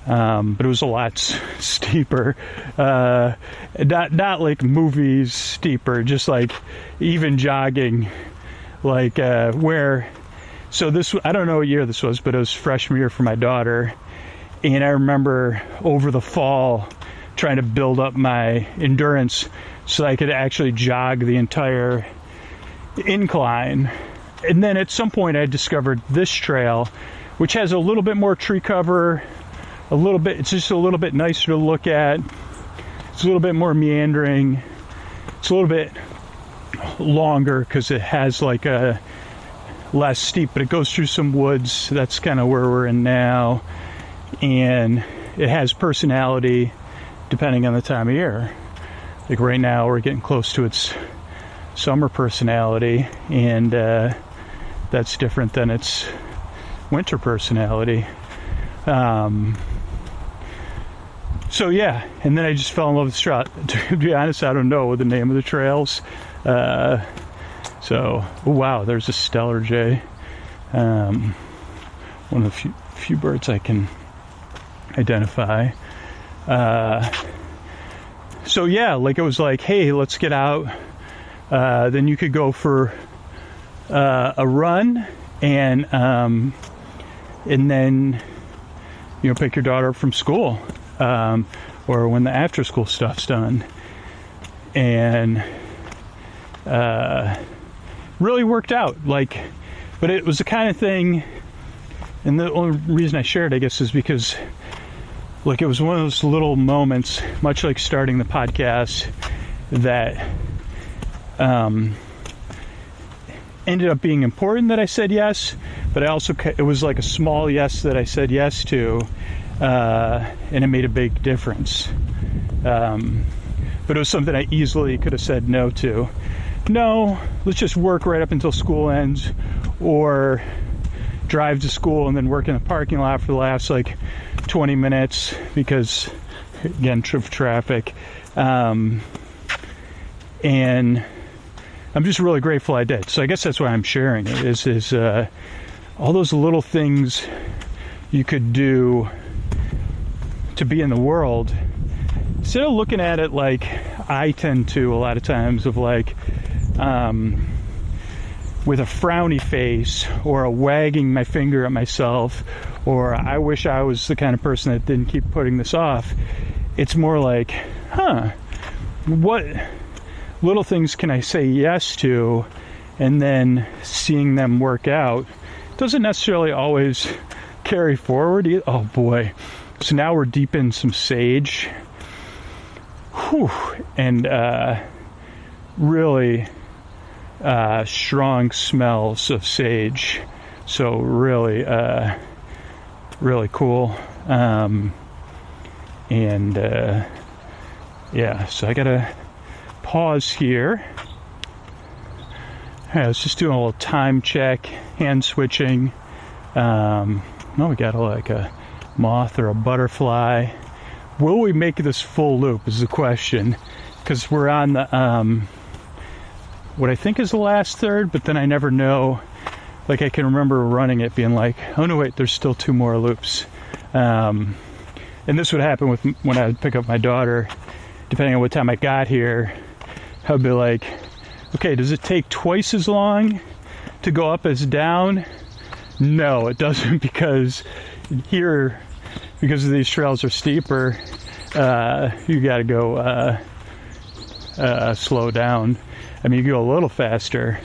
but it was a lot steeper, not like movies steeper, just like even jogging, like so this, I don't know what year this was, but it was freshman year for my daughter. And I remember over the fall trying to build up my endurance so I could actually jog the entire incline. And then at some point I discovered this trail, which has a little bit more tree cover, it's just a little bit nicer to look at. It's a little bit more meandering. It's a little bit longer because it has like a less steep, but it goes through some woods. That's kind of where we're in now. And it has personality depending on the time of year. Like right now we're getting close to its summer personality, and that's different than its winter personality. So yeah, and then I just fell in love with the trail. To be honest, I don't know the name of the trails. So, oh wow, there's a stellar jay. One of the few birds I can identify. So yeah, like it was like, hey, let's get out. Then you could go for a run, and then pick your daughter up from school, or when the after school stuff's done, and really worked out. Like, but it was the kind of thing, and the only reason I shared, I guess, is because like it was one of those little moments, much like starting the podcast, that ended up being important that I said yes, but it was like a small yes that I said yes to, and it made a big difference. But it was something I easily could have said no to. No, let's just work right up until school ends, or drive to school and then work in the parking lot for the last like 20 minutes because, again, traffic. And I'm just really grateful I did. So I guess that's why I'm sharing it, is all those little things you could do to be in the world, instead of looking at it like I tend to a lot of times, of like with a frowny face, or a wagging my finger at myself, or I wish I was the kind of person that didn't keep putting this off. It's more like, what little things can I say yes to, and then seeing them work out doesn't necessarily always carry forward. Oh boy. So now we're deep in some sage. Whew. And really strong smells of sage. So really, really cool. Yeah, so I gotta pause here. I was just doing a little time check, hand switching. No, we got like a moth or a butterfly. Will we make this full loop is the question, because we're on the what I think is the last third, but then I never know. Like, I can remember running it being like, oh no, wait, there's still 2 more loops. And this would happen when I would pick up my daughter. Depending on what time I got here, I'd be like, okay, does it take twice as long to go up as down? No, it doesn't, because here, because these trails are steeper, you got to go slow down. I mean, you go a little faster,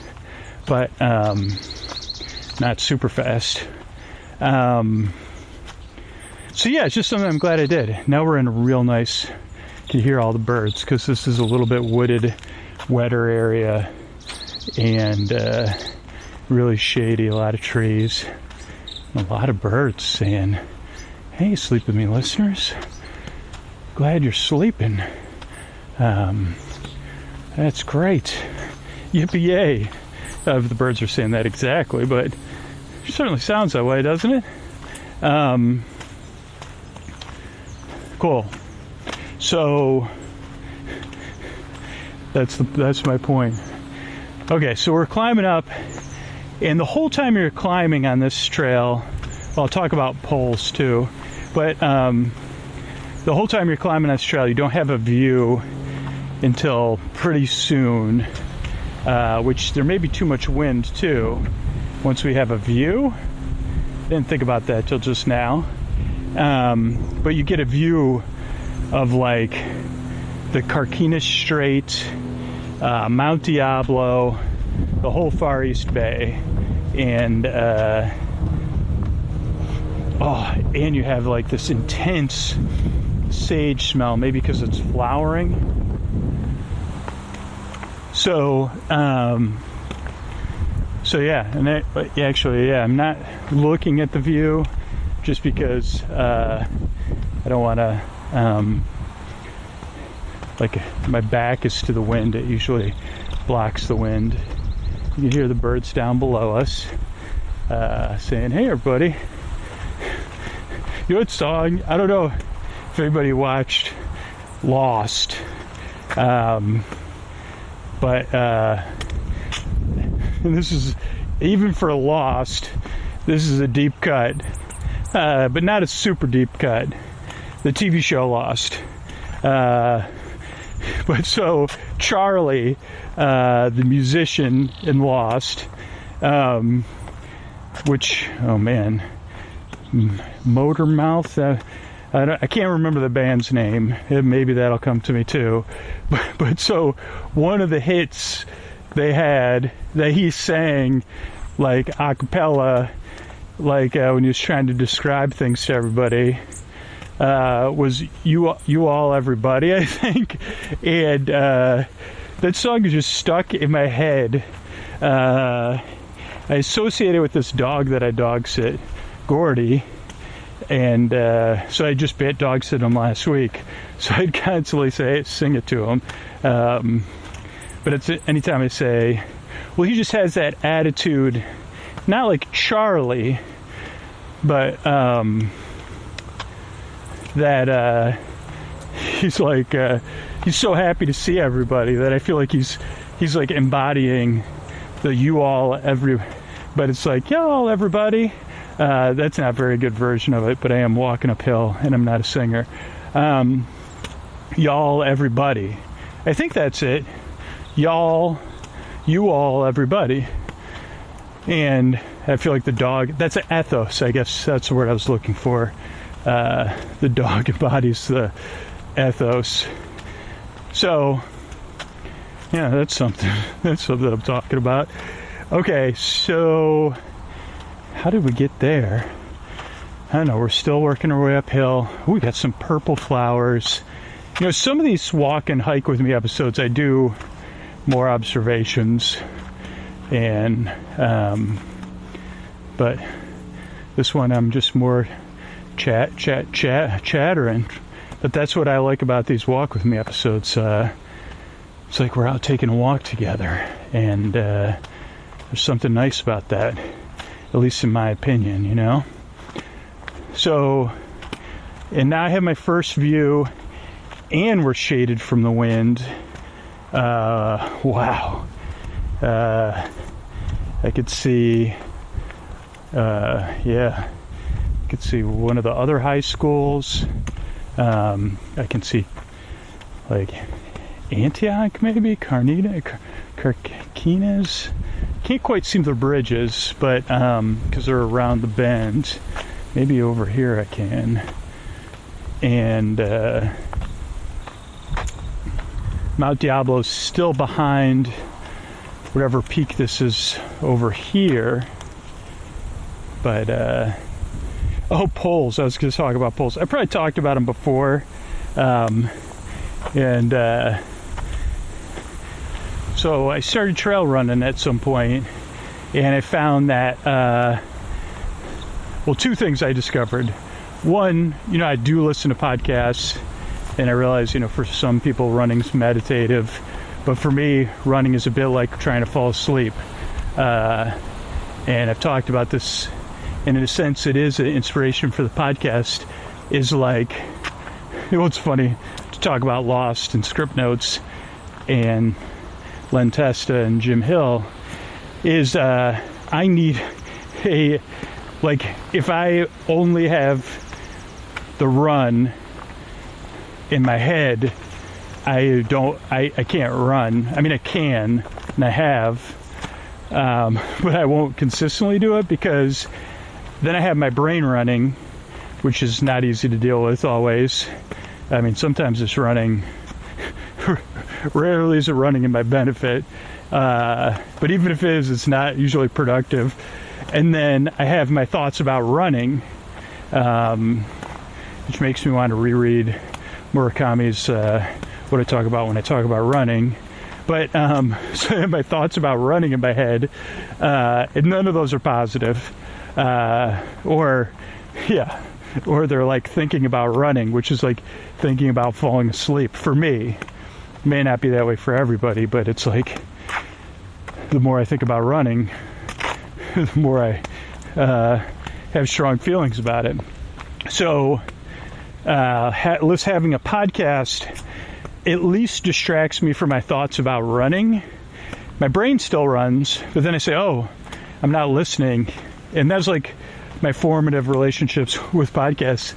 but not super fast. So yeah, it's just something I'm glad I did. Now we're in a real nice, you can hear all the birds, because this is a little bit wooded, wetter area, and really shady, a lot of trees, and a lot of birds saying, hey, sleep with me, listeners. Glad you're sleeping. That's great. Yippee yay. If the birds are saying that exactly, but it certainly sounds that way, doesn't it? Cool. So that's my point. Okay, so we're climbing up, and the whole time you're climbing on this trail, well, I'll talk about poles too, but the whole time you're climbing this trail, you don't have a view until pretty soon, which there may be too much wind too. Once we have a view, didn't think about that till just now, but you get a view of like the Carquinez Strait, Mount Diablo, the whole Far East Bay, and and you have like this intense sage smell, maybe because it's flowering. So yeah, and I'm not looking at the view just because I don't want to. Like my back is to the wind. It usually blocks the wind. You can hear the birds down below us saying, "Hey, everybody." You know what song? I don't know if anybody watched Lost, but and this is, even for Lost, this is a deep cut, but not a super deep cut. The TV show Lost. But so Charlie, the musician in Lost, which, oh man, Motormouth, I can't remember the band's name. Maybe that'll come to me too. But so one of the hits they had that he sang like a cappella, like when he was trying to describe things to everybody, was you all everybody, I think, and that song is just stuck in my head. I associate it with this dog that I dog sit, Gordy, and so I just dog sit him last week, so I'd constantly sing it to him, but it's anytime I say, well, he just has that attitude, not like Charlie, but that he's like he's so happy to see everybody that I feel like he's like embodying the you all every, but it's like y'all everybody. That's not a very good version of it, but I am walking uphill and I'm not a singer. Y'all everybody, I think that's it. Y'all, you all everybody. And I feel like the dog, that's an ethos, I guess that's the word I was looking for. The dog embodies the ethos. So, yeah, that's something I'm talking about. Okay, so how did we get there? I don't know, we're still working our way uphill. We got some purple flowers. You know, some of these walk and hike with me episodes, I do more observations, and but this one I'm just more chattering. But that's what I like about these walk with me episodes. It's like we're out taking a walk together, and there's something nice about that, at least in my opinion, you know. So, and now I have my first view, and we're shaded from the wind. Wow. I could see, I could see one of the other high schools. I can see, like, Antioch, maybe? Carquinez? Can't quite see the bridges, but, because they're around the bend. Maybe over here I can. And, Mount Diablo's still behind whatever peak this is over here. But, poles. I was going to talk about poles. I probably talked about them before. So I started trail running at some point, and I found that, two things I discovered. One, you know, I do listen to podcasts, And I realize, for some people running's meditative, but for me, running is a bit like trying to fall asleep. And I've talked about this, and in a sense, it is an inspiration for the podcast. Is like, it's funny to talk about Lost and Script Notes and Len Testa and Jim Hill. Is I need if I only have the run in my head, I can't run. I mean, I can, and I have, but I won't consistently do it, because then I have my brain running, which is not easy to deal with always. I mean, sometimes it's running, rarely is it running in my benefit, but even if it is, it's not usually productive. And then I have my thoughts about running, which makes me want to reread Murakami's what I talk about when I talk about running. But so I have my thoughts about running in my head, and none of those are positive, or they're like thinking about running, which is like thinking about falling asleep. For me, it may not be that way for everybody, but it's like the more I think about running, the more I have strong feelings about it. So having a podcast at least distracts me from my thoughts about running. My brain still runs, but then I say, oh, I'm not listening. And that's like my formative relationships with podcasts.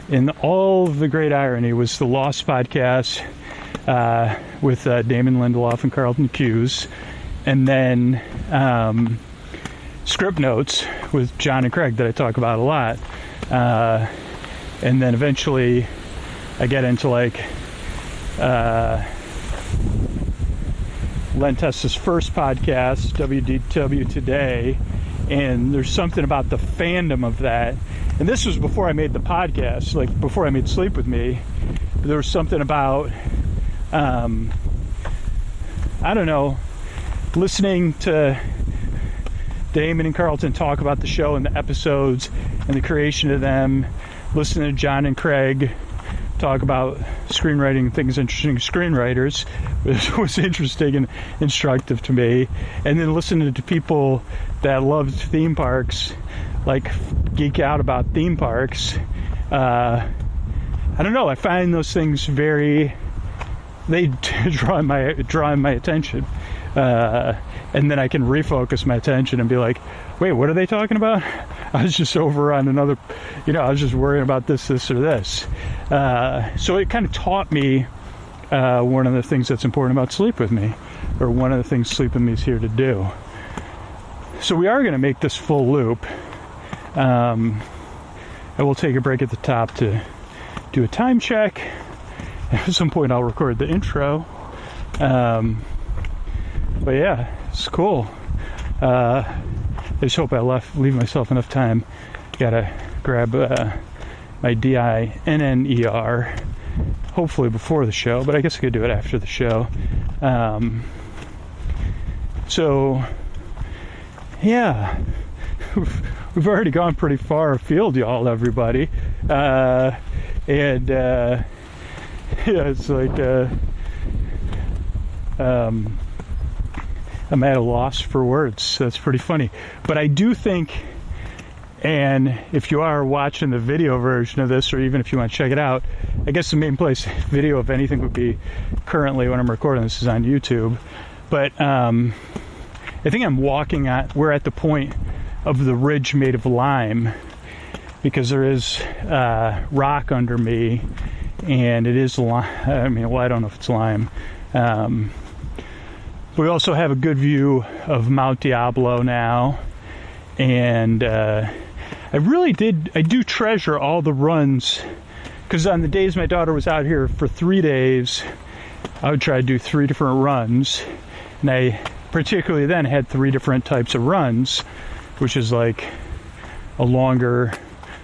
And all of the great irony was the Lost podcast with Damon Lindelof and Carlton Cuse. And then Script Notes with John and Craig that I talk about a lot. And then eventually I get into like Len Testa's first podcast, WDW Today, and there's something about the fandom of that. And this was before I made the podcast, like before I made Sleep With Me. There was something about, I don't know, listening to Damon and Carlton talk about the show and the episodes and the creation of them, listening to John and Craig talk about screenwriting, things interesting screenwriters, was interesting and instructive to me. And then listening to people that loved theme parks, like geek out about theme parks. I don't know, I find those things they draw my attention. And then I can refocus my attention and be like, wait, what are they talking about? I was just over on another, I was just worrying about this or this. So it kind of taught me one of the things that's important about Sleep With Me, or one of the things Sleep With Me is here to do. So we are going to make this full loop. I will take a break at the top to do a time check. At some point I'll record the intro. But yeah, it's cool. I just hope I leave myself enough time. Gotta grab my DINNER, hopefully before the show, but I guess I could do it after the show. So, yeah, we've already gone pretty far afield, y'all, everybody. Yeah, it's like, I'm at a loss for words. That's pretty funny. But I do think, and if you are watching the video version of this, or even if you want to check it out, I guess the main place video of anything would be currently when I'm recording this is on YouTube. But I think we're at the point of the ridge made of lime, because there is rock under me, and it is lime. I mean, well, I don't know if it's lime. We also have a good view of Mount Diablo now, and I do treasure all the runs, because on the days my daughter was out here for 3 days, I would try to do 3 different runs, and I particularly then had 3 different types of runs, which is like a longer,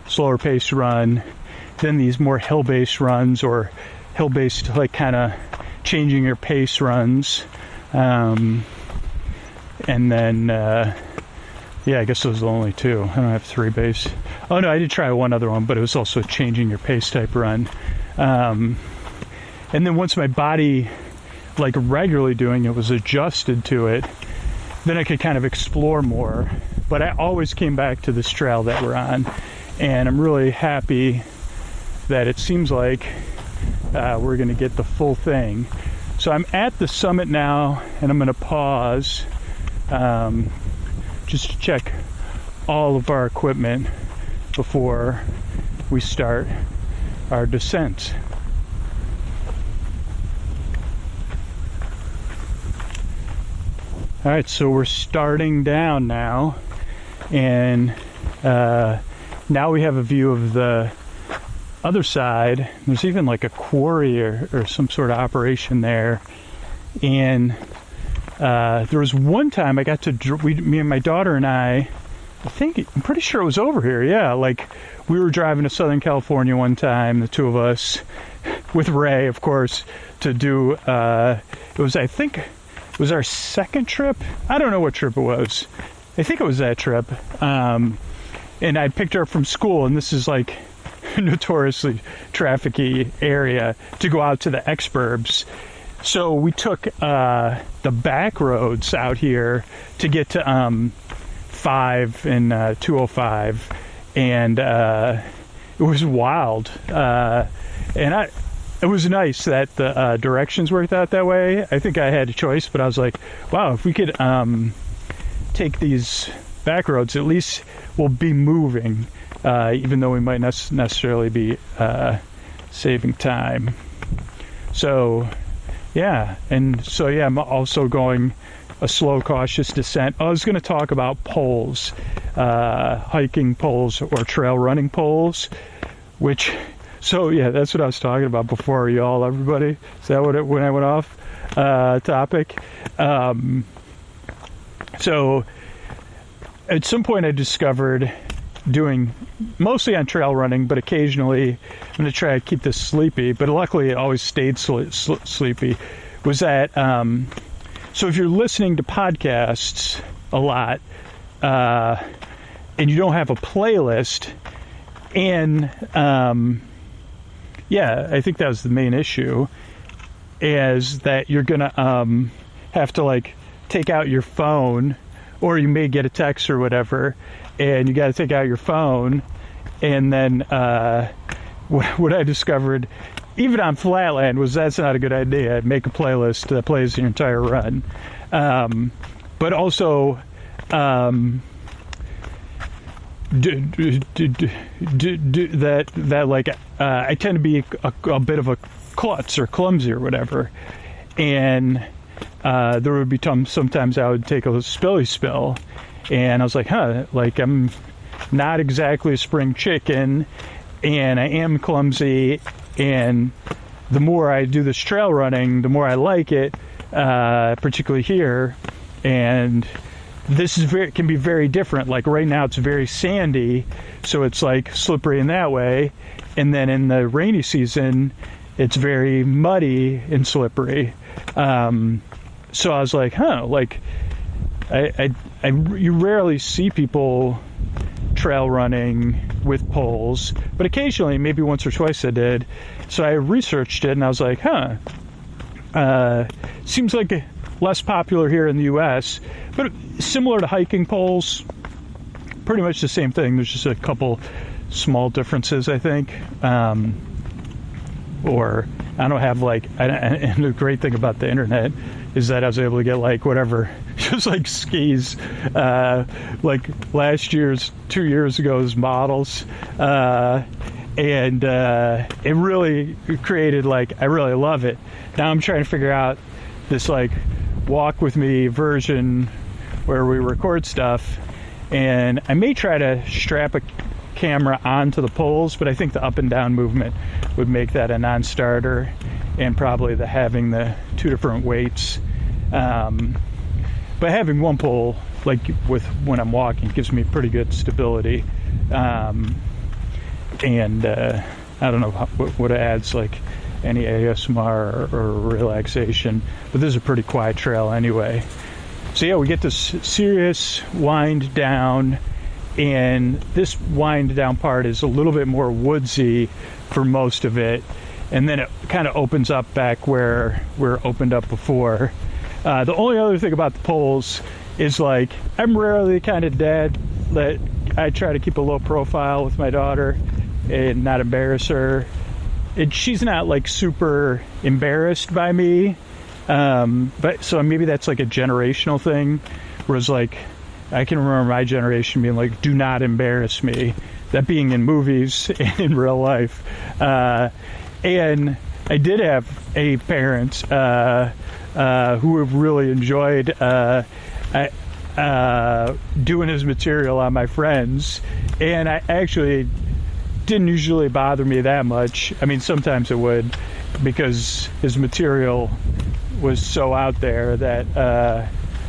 slower paced run, then these more hill-based runs, or hill-based, like kind of changing your pace runs. And then, yeah, I guess those are the only 2. I don't have 3 base. Oh no, I did try one other one, but it was also a changing your pace type run. And then once my body, like regularly doing it, was adjusted to it, then I could kind of explore more. But I always came back to this trail that we're on, and I'm really happy that it seems like we're going to get the full thing. So I'm at the summit now, and I'm going to pause just to check all of our equipment before we start our descent. All right, so we're starting down now, and now we have a view of the other side. There's even like a quarry or some sort of operation there. And there was one time I got to, me and my daughter and I'm pretty sure it was over here. Yeah, like we were driving to Southern California one time, the two of us, with Ray, of course, to do, I think it was our second trip. I don't know what trip it was. I think it was that trip. And I picked her up from school, and this is like notoriously trafficy area to go out to the exurbs. So we took the back roads out here to get to 5 and 205, and it was wild. And it was nice that the directions worked out that way. I think I had a choice, but I was like, wow, if we could take these back roads, at least we'll be moving, even though we might not necessarily be saving time. So, yeah. And so, yeah, I'm also going a slow, cautious descent. I was going to talk about poles, hiking poles or trail running poles, so yeah, that's what I was talking about before. Y'all, everybody. Is that when I went off topic? So at some point I discovered doing mostly on trail running, but occasionally I'm going to try to keep this sleepy, but luckily it always stayed sleepy, was that so if you're listening to podcasts a lot and you don't have a playlist, and yeah, I think that was the main issue, is that you're going to have to like take out your phone, or you may get a text or whatever, and you got to take out your phone. And then what I discovered, even on Flatland, was that's not a good idea. Make a playlist that plays your entire run. But also, that like I tend to be a bit of a klutz or clumsy or whatever, and there would be sometimes I would take a spilly spill, and I was like, like I'm not exactly a spring chicken, and I am clumsy, and the more I do this trail running, the more I like it, particularly here. And this can be very different. Like right now it's very sandy, so it's like slippery in that way, and then in the rainy season it's very muddy and slippery. So I was like, like you rarely see people trail running with poles, but occasionally, maybe once or twice I did. So I researched it, and I was like, seems like less popular here in the U.S., but similar to hiking poles, pretty much the same thing. There's just a couple small differences, I think. Or I don't have like, and the great thing about the internet is that I was able to get like whatever, just like skis, like 2 years ago's models. And it really created like, I really love it. Now I'm trying to figure out this like walk with me version where we record stuff, and I may try to strap a camera onto the poles, but I think the up and down movement would make that a non-starter, and probably having the two different weights. But having one pole, like when I'm walking, gives me pretty good stability. And I don't know what it adds, like any ASMR or relaxation, but this is a pretty quiet trail anyway. So yeah, we get this serious wind down, and this wind down part is a little bit more woodsy for most of it, and then it kind of opens up back where it opened up before. The only other thing about the poles is, like, I'm rarely the kind of dad that I try to keep a low profile with my daughter and not embarrass her. And she's not, like, super embarrassed by me. But so maybe that's like a generational thing, whereas, like, I can remember my generation being like, do not embarrass me. That being in movies and in real life. And I did have a parent who really enjoyed doing his material on my friends, and I actually didn't usually bother me that much. I mean, sometimes it would, because his material was so out there that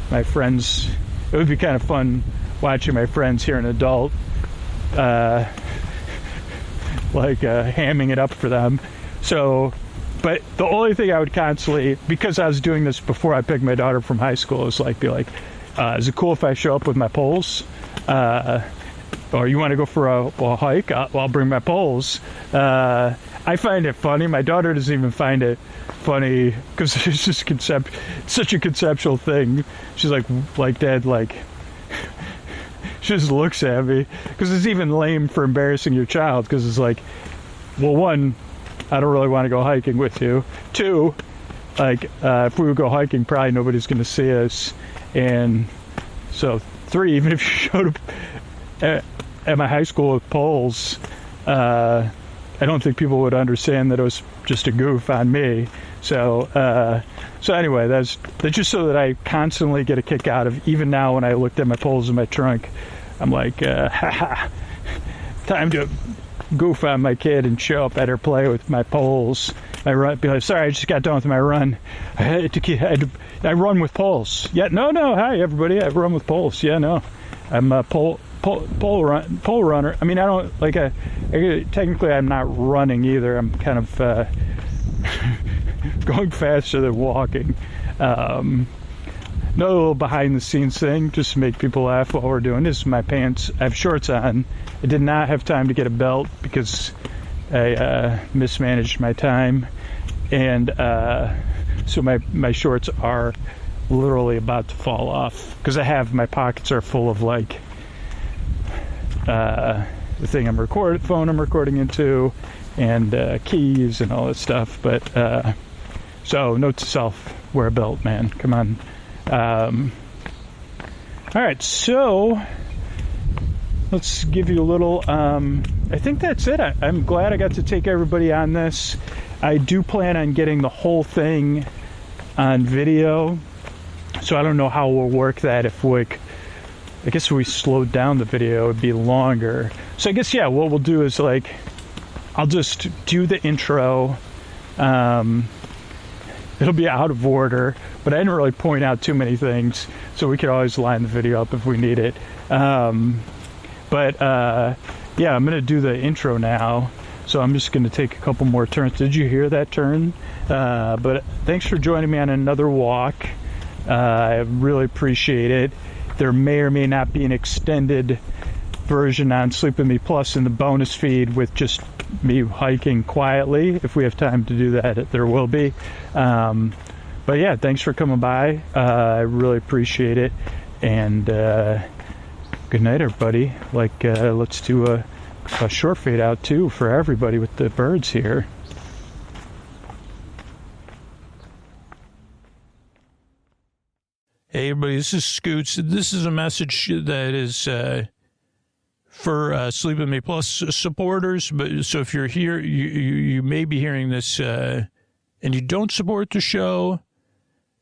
my friends, it would be kind of fun watching my friends hear an adult hamming it up for them. So, but the only thing I would constantly, because I was doing this before I picked my daughter from high school, is like, be like, is it cool if I show up with my poles? Or you want to go for a hike? I'll bring my poles. I find it funny. My daughter doesn't even find it funny because it's just such a conceptual thing. She's like Dad, like, she just looks at me, because it's even lame for embarrassing your child, because it's like, well, one, I don't really want to go hiking with you. Two, like, if we would go hiking, probably nobody's going to see us. And so, three, even if you showed up at my high school with poles, I don't think people would understand that it was just a goof on me. So anyway, that's just so that I constantly get a kick out of. Even now, when I looked at my poles in my trunk, I'm like, time to goof on my kid and show up at her play with my poles. I run, be like, sorry, I just got done with my run. I run with poles. Yeah, no, hi everybody, I run with poles. Yeah, no, I'm a pole runner. I mean, I don't like technically I'm not running either. I'm kind of going faster than walking. Another little behind the scenes thing, just to make people laugh while we're doing this. My pants, I have shorts on. I did not have time to get a belt because I mismanaged my time, and so my shorts are literally about to fall off, because my pockets are full of, like, the thing phone I'm recording into, and keys and all that stuff. But so note to self, wear a belt, man, come on. All right, so let's give you a little, I think that's it. I'm glad I got to take everybody on this. I do plan on getting the whole thing on video, so I don't know how we'll work that. If I guess if we slowed down the video, it'd be longer. So I guess, yeah, what we'll do is, like, I'll just do the intro. It'll be out of order, but I didn't really point out too many things, so we could always line the video up if we need it. Yeah, I'm going to do the intro now, so I'm just going to take a couple more turns. Did you hear that turn? But thanks for joining me on another walk. I really appreciate it. There may or may not be an extended version on Sleep With Me Plus in the bonus feed with just me hiking quietly. If we have time to do that, there will be. But yeah, thanks for coming by. I really appreciate it. And good night, everybody. Let's do a short fade out too for everybody with the birds here. Hey everybody, this is Scoots. This is a message that is for Sleep With Me Plus supporters. But so if you're here, you may be hearing this and you don't support the show,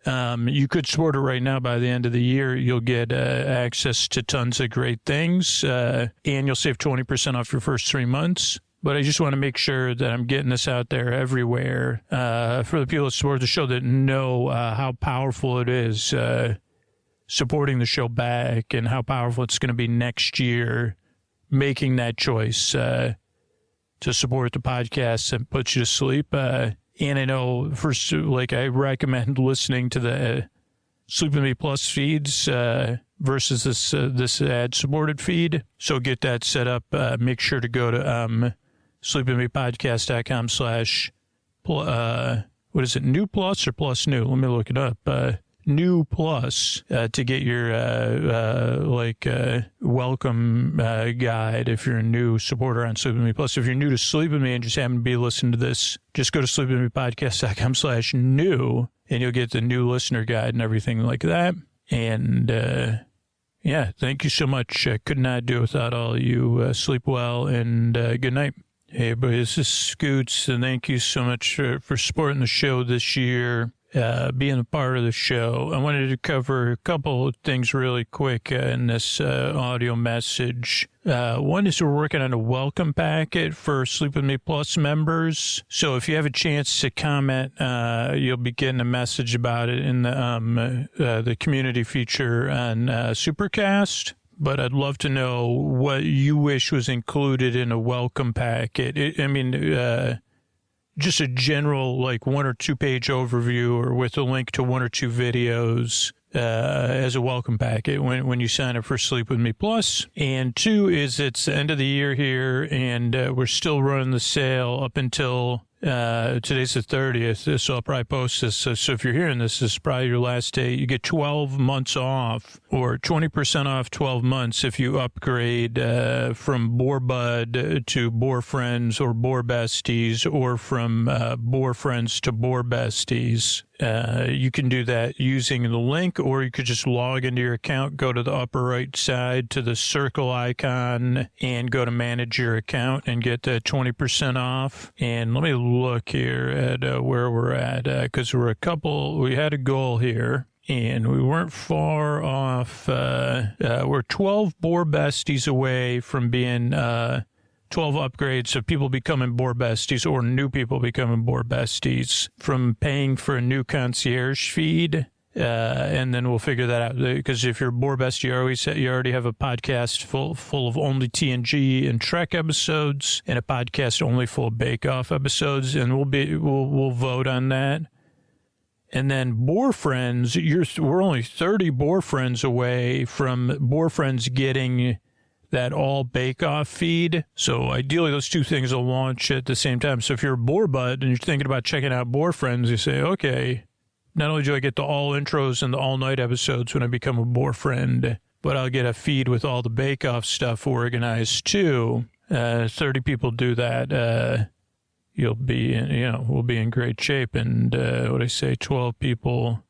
you could support it right now. By the end of the year, you'll get access to tons of great things, and you'll save 20% off your first 3 months. But I just want to make sure that I'm getting this out there everywhere for the people that support the show, that know how powerful it is supporting the show back, and how powerful it's going to be next year making that choice to support the podcast and put you to sleep. And I know, first, like, I recommend listening to the Sleep With Me Plus feeds versus this ad-supported feed. So get that set up. Make sure to go to sleepwithmepodcast.com/Plus what is it, New Plus or Plus New? Let me look it up. New Plus to get your welcome guide if you're a new supporter on Sleep With Me. Plus, if you're new to Sleep With Me and just happen to be listening to this, just go to sleepwithmepodcast.com/new and you'll get the new listener guide and everything like that. And yeah, thank you so much. I could not do it without all you. Sleep well and good night. Hey everybody, this is Scoots, and thank you so much for supporting the show this year. Being a part of the show. I wanted to cover a couple of things really quick in this audio message. One is we're working on a welcome packet for Sleep With Me Plus members. So if you have a chance to comment, you'll be getting a message about it in the community feature on Supercast. But I'd love to know what you wish was included in a welcome packet. Just a general, 1 or 2 page overview or with a link to 1 or 2 videos as a welcome packet when you sign up for Sleep With Me Plus. And 2 is it's the end of the year here, and we're still running the sale up until today's the 30th, so I'll probably post this. So if you're hearing this is probably your last day. You get 12 months off or 20% off 12 months if you upgrade from Boar Bud to Boar Friends or Boar Besties, or from Boar Friends to Boar Besties. You can do that using the link, or you could just log into your account, go to the upper right side to the circle icon and go to manage your account and get 20% off. And let me look here at where we're at, because we had a goal here and we weren't far off. We're 12 Boar Besties away from being 12 upgrades of people becoming Boar Besties or new people becoming Boar Besties from paying for a new concierge feed. And then we'll figure that out, because if you're a Boar Bestie, you already have a podcast full of only TNG and Trek episodes, and a podcast only full of Bake Off episodes, and we'll vote on that. And then Boar Friends, we're only 30 Boar Friends away from Boar Friends getting that all bake-off feed. So ideally, those 2 things will launch at the same time. So if you're a Boar Bud and you're thinking about checking out Boar Friends, you say, okay, not only do I get the all intros and the all night episodes when I become a Boar Friend, but I'll get a feed with all the bake-off stuff organized too. 30 people do that. We'll be in great shape. And what I say, 12 people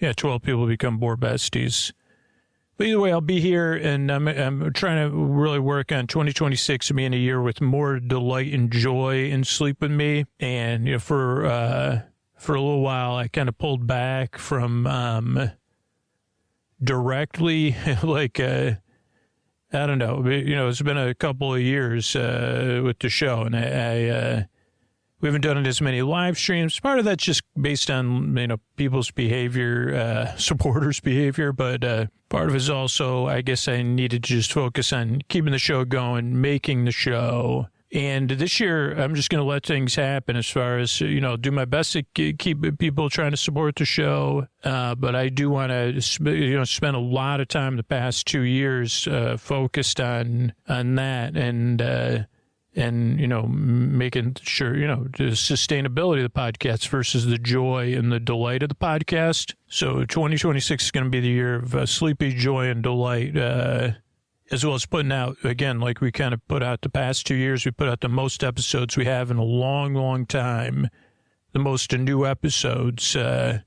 become Boar Besties. But either way, I'll be here, and I'm trying to really work on 2026 being a year with more delight and joy in Sleep With Me. And for a little while, I kind of pulled back from directly, I don't know. It's been a couple of years with the show, and we haven't done it as many live streams. Part of that's just based on, people's behavior, supporters' behavior. But part of it is also, I guess I needed to just focus on keeping the show going, making the show. And this year, I'm just going to let things happen as far as, do my best to keep people trying to support the show. But I do want to, spend a lot of time the past 2 years focused on that and making sure, the sustainability of the podcast versus the joy and the delight of the podcast. So 2026 is going to be the year of sleepy joy and delight, as well as putting out, again, like we kind of put out the past 2 years, we put out the most episodes we have in a long, long time, the most new episodes, the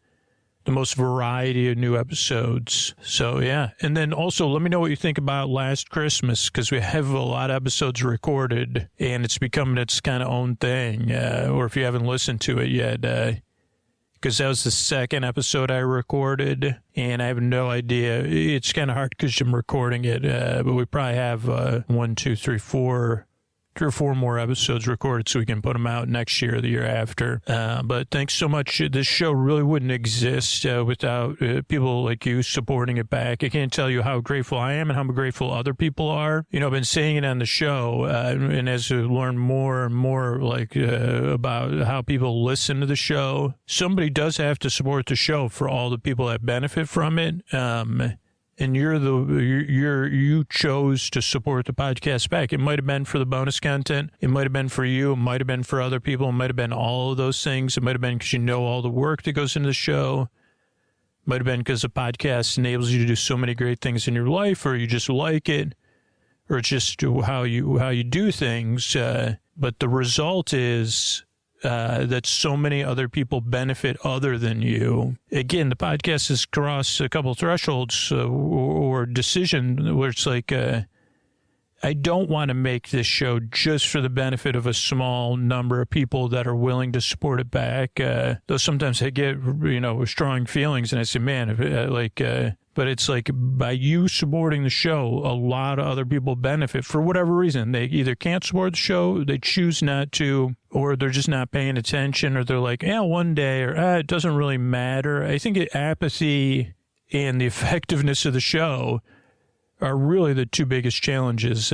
most variety of new episodes. So, yeah. And then also, let me know what you think about Last Christmas, because we have a lot of episodes recorded, and it's becoming its kind of own thing. Or if you haven't listened to it yet, because that was the second episode I recorded, and I have no idea. It's kind of hard because I'm recording it, but we probably have 3 or 4 more episodes recorded so we can put them out next year or the year after. But thanks so much. This show really wouldn't exist without people like you supporting it back. I can't tell you how grateful I am and how grateful other people are. I've been saying it on the show, and as we learn more and more about how people listen to the show, somebody does have to support the show for all the people that benefit from it. and you chose to support the podcast back. It might have been for the bonus content. It might have been for you. It might have been for other people. It might have been all of those things. It might have been because you know all the work that goes into the show. It might have been because the podcast enables you to do so many great things in your life, or you just like it, or it's just how you do things. But the result is that so many other people benefit other than you. Again, the podcast has crossed a couple thresholds or decision where it's like, I don't want to make this show just for the benefit of a small number of people that are willing to support it back. Though sometimes I get, strong feelings and I say, man, but it's like by you supporting the show, a lot of other people benefit for whatever reason. They either can't support the show, they choose not to, or they're just not paying attention, or they're like, one day, or it doesn't really matter. I think apathy and the effectiveness of the show are really the two biggest challenges.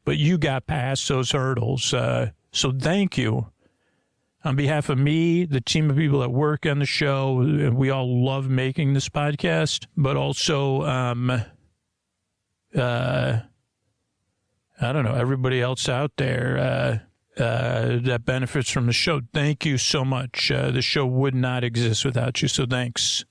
But you got past those hurdles. So thank you. On behalf of me, the team of people that work on the show, we all love making this podcast, but also, I don't know, everybody else out there that benefits from the show. Thank you so much. The show would not exist without you, so thanks.